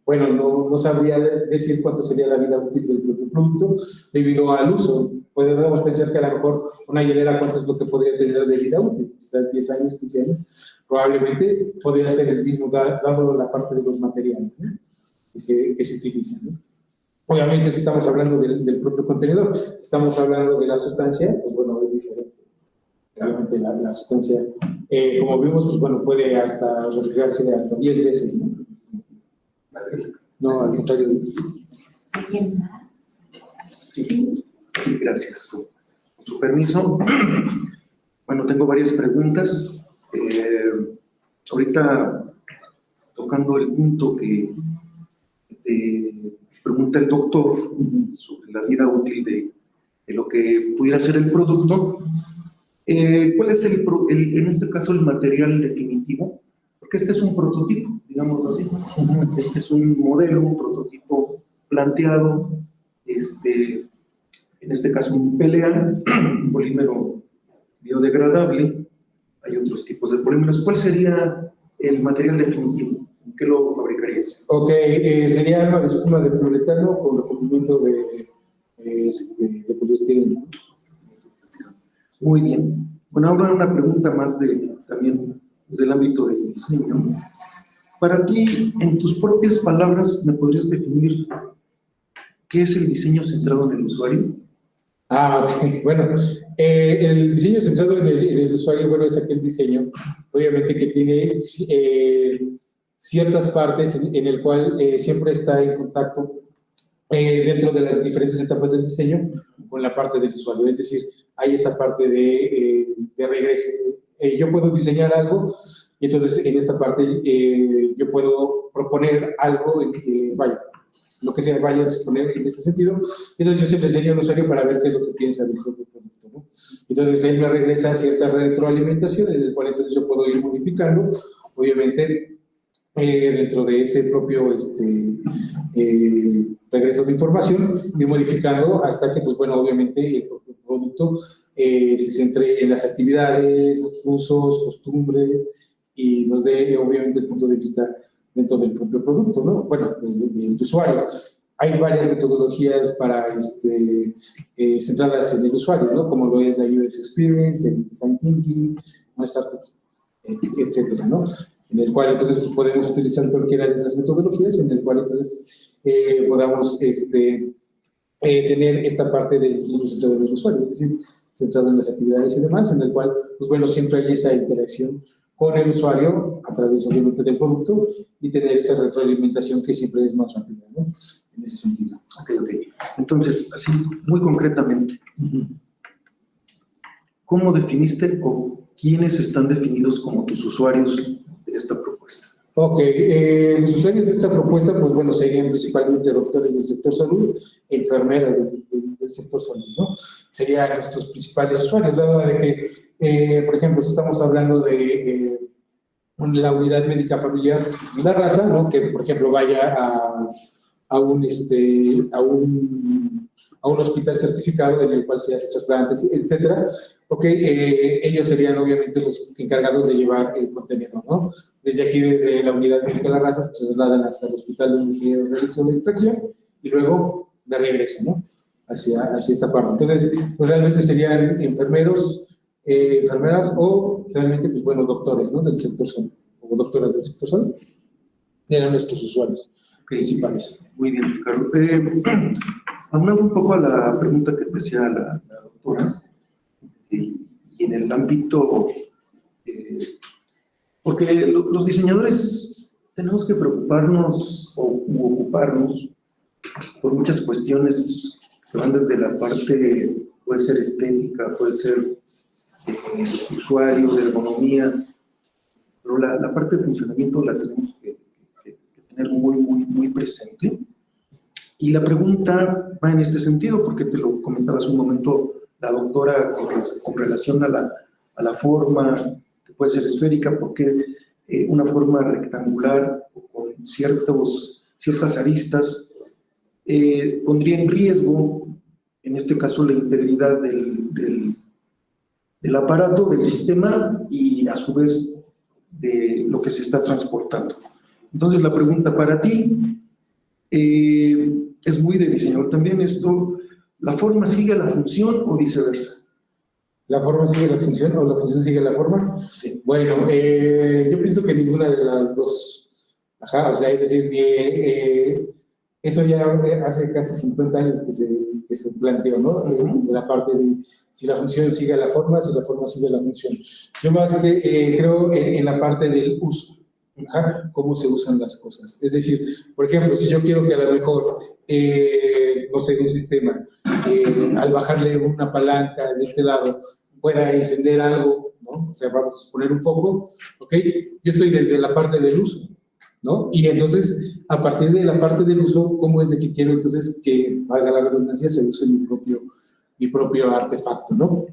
Bueno, no sabría decir cuánto sería la vida útil del propio producto debido al uso. Podemos pensar que a lo mejor una hielera, ¿cuánto es lo que podría tener de vida útil? Quizás 10 años, 15 años. Probablemente podría ser el mismo, dado la parte de los materiales, ¿no? que se utilizan, ¿no? Obviamente, si estamos hablando del propio contenedor, estamos hablando de la sustancia, pues bueno, es diferente. Realmente la sustancia, como vimos, pues bueno, puede hasta refrigerarse hasta 10 veces, ¿no? No, al contrario. ¿Alguien más? Sí, gracias. Con su permiso. Bueno, tengo varias preguntas. Ahorita, tocando el punto que pregunta el doctor sobre la vida útil de lo que pudiera ser el producto, ¿cuál es en este caso el material definitivo? Porque este es un prototipo, digámoslo así. Este es un modelo, un prototipo planteado, en este caso un PLA, un polímero biodegradable. Hay otros tipos de polímeros. ¿Cuál sería el material definitivo? ¿En qué lo fabricarías? Ok, sería una espuma de poliuretano con recubrimiento de poliestireno. Muy bien. Bueno, ahora una pregunta más también desde el ámbito del diseño. Para ti, en tus propias palabras, ¿me podrías definir qué es el diseño centrado en el usuario? Ok. Bueno, el diseño centrado en el usuario, bueno, es aquel diseño, obviamente, que tiene ciertas partes en el cual siempre está en contacto dentro de las diferentes etapas del diseño con la parte del usuario, es decir, hay esa parte de regreso. Yo puedo diseñar algo Y entonces, en esta parte, yo puedo proponer algo, vaya, lo que sea, vaya a suponer en este sentido. Entonces, yo se lo enseño al usuario para ver qué es lo que piensa del propio producto, ¿no? Entonces, él me regresa cierta retroalimentación, en el cual entonces yo puedo ir modificando, obviamente, dentro de ese propio regreso de información, ir modificando hasta que, pues bueno, obviamente, el propio producto se centre en las actividades, usos, costumbres, y nos dé, obviamente, el punto de vista dentro del propio producto, ¿no? Bueno, del usuario. Hay varias metodologías para centradas en el usuario, ¿no? Como lo es la UX Experience, el Design Thinking, etcétera, ¿no? En el cual entonces pues, podemos utilizar cualquiera de esas metodologías, en el cual entonces podamos tener esta parte del diseño centrado en el usuario, es decir, centrado en las actividades y demás, en el cual, pues bueno, siempre hay esa interacción con el usuario a través, obviamente, del producto y tener esa retroalimentación que siempre es más rápida, ¿no? En ese sentido. Ok. Entonces, así, muy concretamente, ¿cómo definiste o quiénes están definidos como tus usuarios de esta propuesta? Ok, los usuarios de esta propuesta, pues bueno, serían principalmente doctores del sector salud, enfermeras del sector salud, ¿no? Serían nuestros principales usuarios, dado de que, por ejemplo, si estamos hablando de la unidad médica familiar de La Raza, ¿no? Que, por ejemplo, vaya a un hospital certificado en el cual se hacen trasplantes, etcétera. Ok, ellos serían obviamente los encargados de llevar el contenido, ¿no? Desde aquí, desde la unidad médica de La Raza, se trasladan hasta el hospital donde se realizó la extracción y luego de regreso, ¿no? Hacia esta parte. Entonces, pues realmente serían enfermeros, enfermeras o realmente, pues bueno, doctores, ¿no? Del sector salud, o doctoras del sector salud. Eran nuestros usuarios principales. Muy bien, Ricardo. Aunando un poco a la pregunta que te hacía la doctora, y en el ámbito, porque los diseñadores tenemos que preocuparnos o ocuparnos por muchas cuestiones que van desde la parte, puede ser estética, puede ser usuario, de ergonomía, pero la parte de funcionamiento la tenemos que tener muy presente. Y la pregunta va en este sentido, porque te lo comentaba hace un momento la doctora con relación a la forma, que puede ser esférica, porque una forma rectangular o con ciertas aristas pondría en riesgo, en este caso, la integridad del aparato, del sistema y a su vez de lo que se está transportando. Entonces la pregunta para ti, es muy de diseñador también esto, ¿la forma sigue a la función o viceversa? ¿La forma sigue la función o la función sigue la forma? Sí. Bueno, yo pienso que ninguna de las dos. Ajá, o sea, es decir, eso ya hace casi 50 años que se planteó, ¿no? La parte de si la función sigue a la forma, si la forma sigue a la función. Yo más creo en la parte del uso. Ajá, cómo se usan las cosas. Es decir, por ejemplo, si yo quiero que a lo mejor, no sé, un sistema, al bajarle una palanca de este lado, pueda encender algo, ¿no? O sea, vamos a poner un foco, ¿ok? Yo estoy desde la parte del uso, ¿no? Y entonces, a partir de la parte del uso, ¿cómo es de que quiero entonces que, valga la redundancia, se use mi propio artefacto, ¿no?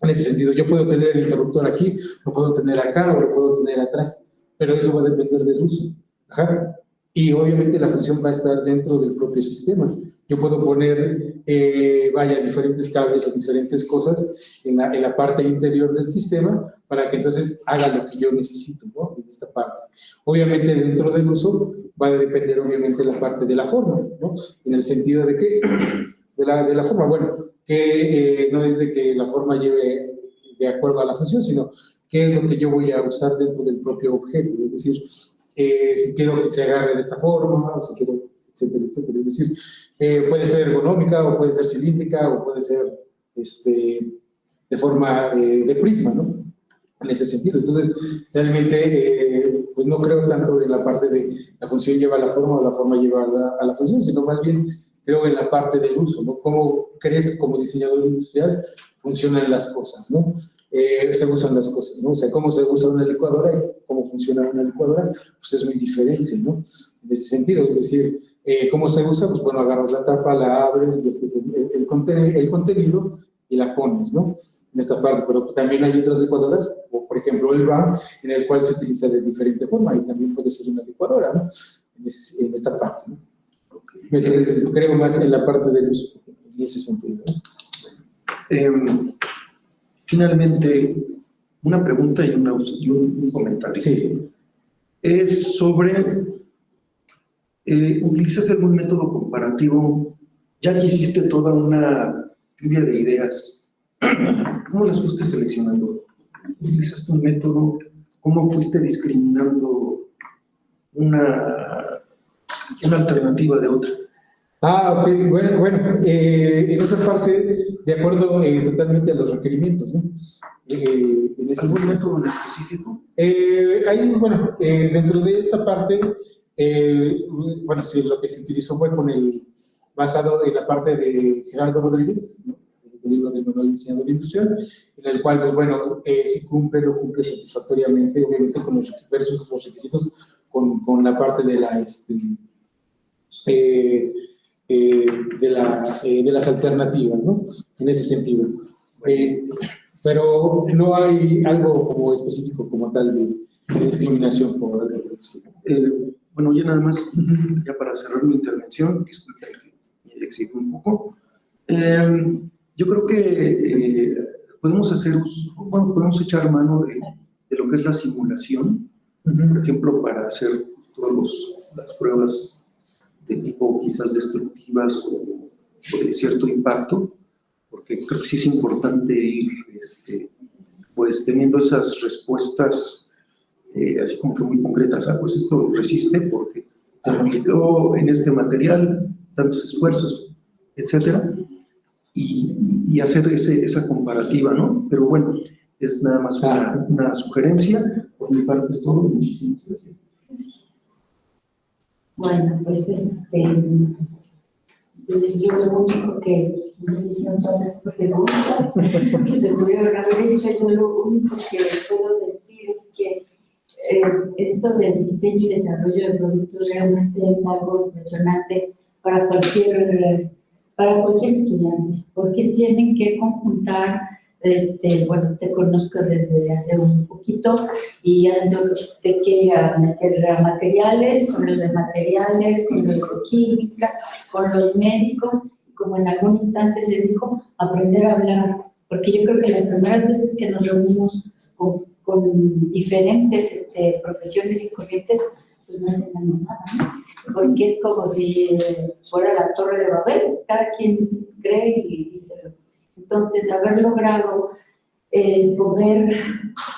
En ese sentido, yo puedo tener el interruptor aquí, lo puedo tener acá o lo puedo tener atrás, pero eso va a depender del uso. Ajá. Y obviamente la función va a estar dentro del propio sistema. Yo puedo poner, diferentes cables o diferentes cosas en la parte interior del sistema para que entonces haga lo que yo necesito, ¿no? En esta parte. Obviamente dentro del uso va a depender obviamente la parte de la forma, ¿no? En el sentido de que, de la forma, bueno, que no es de que la forma lleve de acuerdo a la función, sino qué es lo que yo voy a usar dentro del propio objeto, es decir, si quiero que se agarre de esta forma, o si quiero, etcétera, etcétera. Es decir, puede ser ergonómica, o puede ser cilíndrica, o puede ser de forma de prisma, ¿no? En ese sentido. Entonces, realmente, pues no creo tanto en la parte de la función lleva a la forma o la forma lleva a la función, sino más bien creo en la parte del uso, ¿no? Cómo crees como diseñador industrial funcionan las cosas, ¿no? se usan las cosas, ¿no? O sea, cómo se usa una licuadora y cómo funciona una licuadora, pues es muy diferente, ¿no? En ese sentido, es decir, cómo se usa, pues bueno, agarras la tapa, la abres, vertes el contenido y la pones, ¿no? En esta parte, pero también hay otras licuadoras, o por ejemplo el RAM, en el cual se utiliza de diferente forma y también puede ser una licuadora, ¿no? En esta parte, ¿no? Entonces, creo más en la parte del uso, en ese sentido, ¿no? Finalmente, una pregunta y un comentario. Sí. Es sobre, ¿utilizas algún método comparativo? Ya que hiciste toda una lluvia de ideas, ¿cómo las fuiste seleccionando? ¿Utilizaste un método? ¿Cómo fuiste discriminando una alternativa de otra? Ok, bueno, en esa parte, de acuerdo totalmente a los requerimientos, ¿no? ¿Algún método en específico? Bueno, dentro de esta parte, bueno, sí, lo que se utilizó fue basado en la parte de Gerardo Rodríguez, ¿no? El libro del Manual de Diseñador Industrial, en el cual, pues bueno, si cumple o cumple satisfactoriamente, obviamente con los requisitos, con la parte de de las alternativas, ¿no? En ese sentido. Pero no hay algo como específico como tal de discriminación por Bueno, ya nada más, ya para cerrar mi intervención, disculpen que me exijo un poco. Yo creo que podemos podemos echar mano de lo que es la simulación, por ejemplo, para hacer todas las pruebas de tipo quizás destructivas o de cierto impacto, porque creo que sí es importante ir pues teniendo esas respuestas así como que muy concretas. Pues esto resiste porque se aplicó en este material tantos esfuerzos, etcétera, y hacer esa comparativa, ¿no? Pero bueno, es nada más una sugerencia. Por mi parte es todo. Muchísimas gracias. Bueno, pues yo lo único que no sé si son todas las preguntas que se pudieron haber hecho. Yo lo único que puedo decir es que esto del diseño y desarrollo de productos realmente es algo impresionante para cualquier estudiante, porque tienen que conjuntar. Bueno, te conozco desde hace un poquito y has de que ir a meter a materiales, con los de materiales, con los de química, con los médicos, como en algún instante se dijo, aprender a hablar, porque yo creo que las primeras veces que nos reunimos con diferentes profesiones y corrientes, pues no entendemos nada, ¿no? Porque es como si fuera la Torre de Babel, cada quien cree y dice. Entonces, haber logrado poder,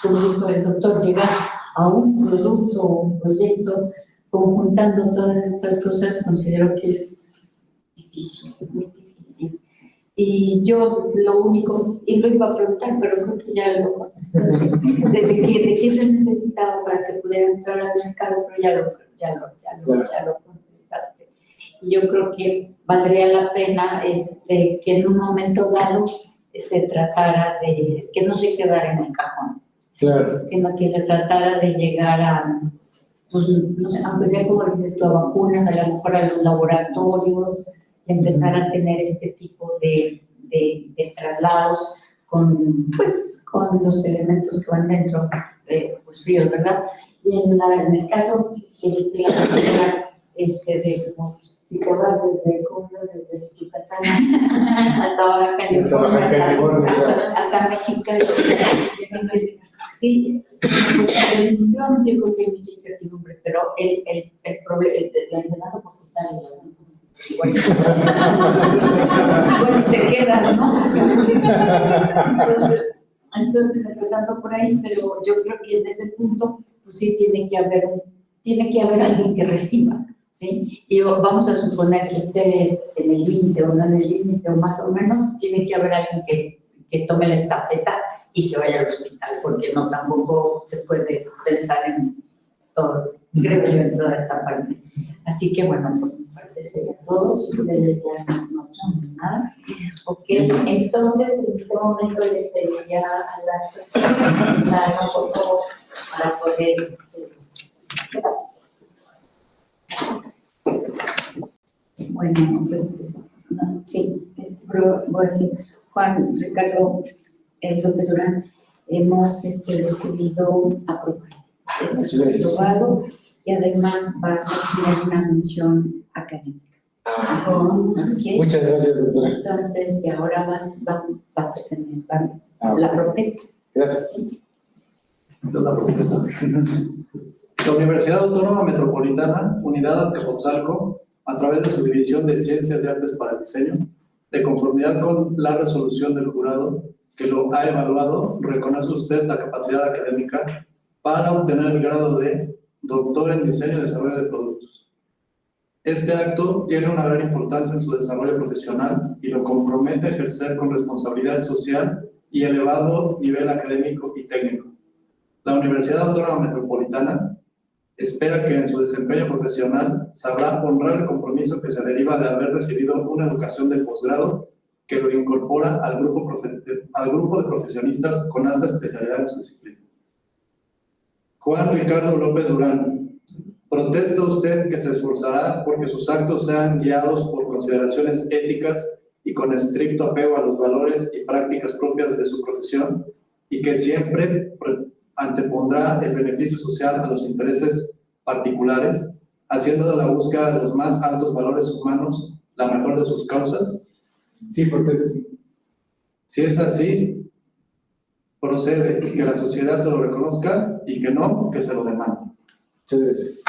como dijo el doctor, llegar a un producto o un proyecto conjuntando todas estas cosas, considero que es difícil, muy difícil. Y yo lo único, y lo iba a preguntar, pero creo que ya lo contestaste, de qué se necesitaba para que pudiera entrar al mercado, pero ya lo contestaste. Y yo creo que valdría la pena que en un momento dado se tratara de, que no se quedara en el cajón, claro, sino que se tratara de llegar a, pues, no sé, aunque sea como dices tú, a vacunas, a lo mejor a los laboratorios, y empezar a tener este tipo de traslados con los elementos que van dentro, pues fríos, ¿verdad? Y en el caso que dice la persona, de como si te vas desde Yucatán hasta Baja California, hasta México, sí, definitivamente yo creo que hay mucha incertidumbre, pero el amenaza por si sale, ¿no? Igual te quedas, ¿no? Entonces, empezando por ahí, pero yo creo que en ese punto, pues sí, tiene que haber alguien que reciba, ¿sí? Y vamos a suponer que esté en el límite o no en el límite, o más o menos, tiene que haber alguien que tome la estafeta y se vaya al hospital, porque no, tampoco se puede pensar en todo, creo yo, en toda esta parte. Así que, bueno, agradecer a todos, ustedes ya no son nada. Ok, entonces en este momento les pediría a las personas que salgan por favor para poder bueno, pues no, sí, voy a decir, Juan Ricardo López Durán, hemos decidido aprobar. Muchas gracias. Aprobado, y además vas a tener una mención académica. Ok. Muchas gracias, doctora. Entonces, de ahora vas a tener Ah, la protesta. Gracias. Sí. Entonces, la propuesta. La Universidad Autónoma Metropolitana, Unidad Azcapotzalco, a través de su División de Ciencias y Artes para el Diseño, de conformidad con la resolución del jurado que lo ha evaluado, reconoce usted la capacidad académica para obtener el grado de Doctor en Diseño y Desarrollo de Productos. Este acto tiene una gran importancia en su desarrollo profesional y lo compromete a ejercer con responsabilidad social y elevado nivel académico y técnico. La Universidad Autónoma Metropolitana espera que en su desempeño profesional sabrá honrar el compromiso que se deriva de haber recibido una educación de posgrado que lo incorpora al grupo de profesionistas con alta especialidad en su disciplina. Juan Ricardo López Durán, protesta usted que se esforzará porque sus actos sean guiados por consideraciones éticas y con estricto apego a los valores y prácticas propias de su profesión y que siempre antepondrá el beneficio social a los intereses particulares, haciendo de la búsqueda de los más altos valores humanos la mejor de sus causas. Sí, protesto. Si es así, procede que la sociedad se lo reconozca y que no, que se lo demande. Muchas gracias.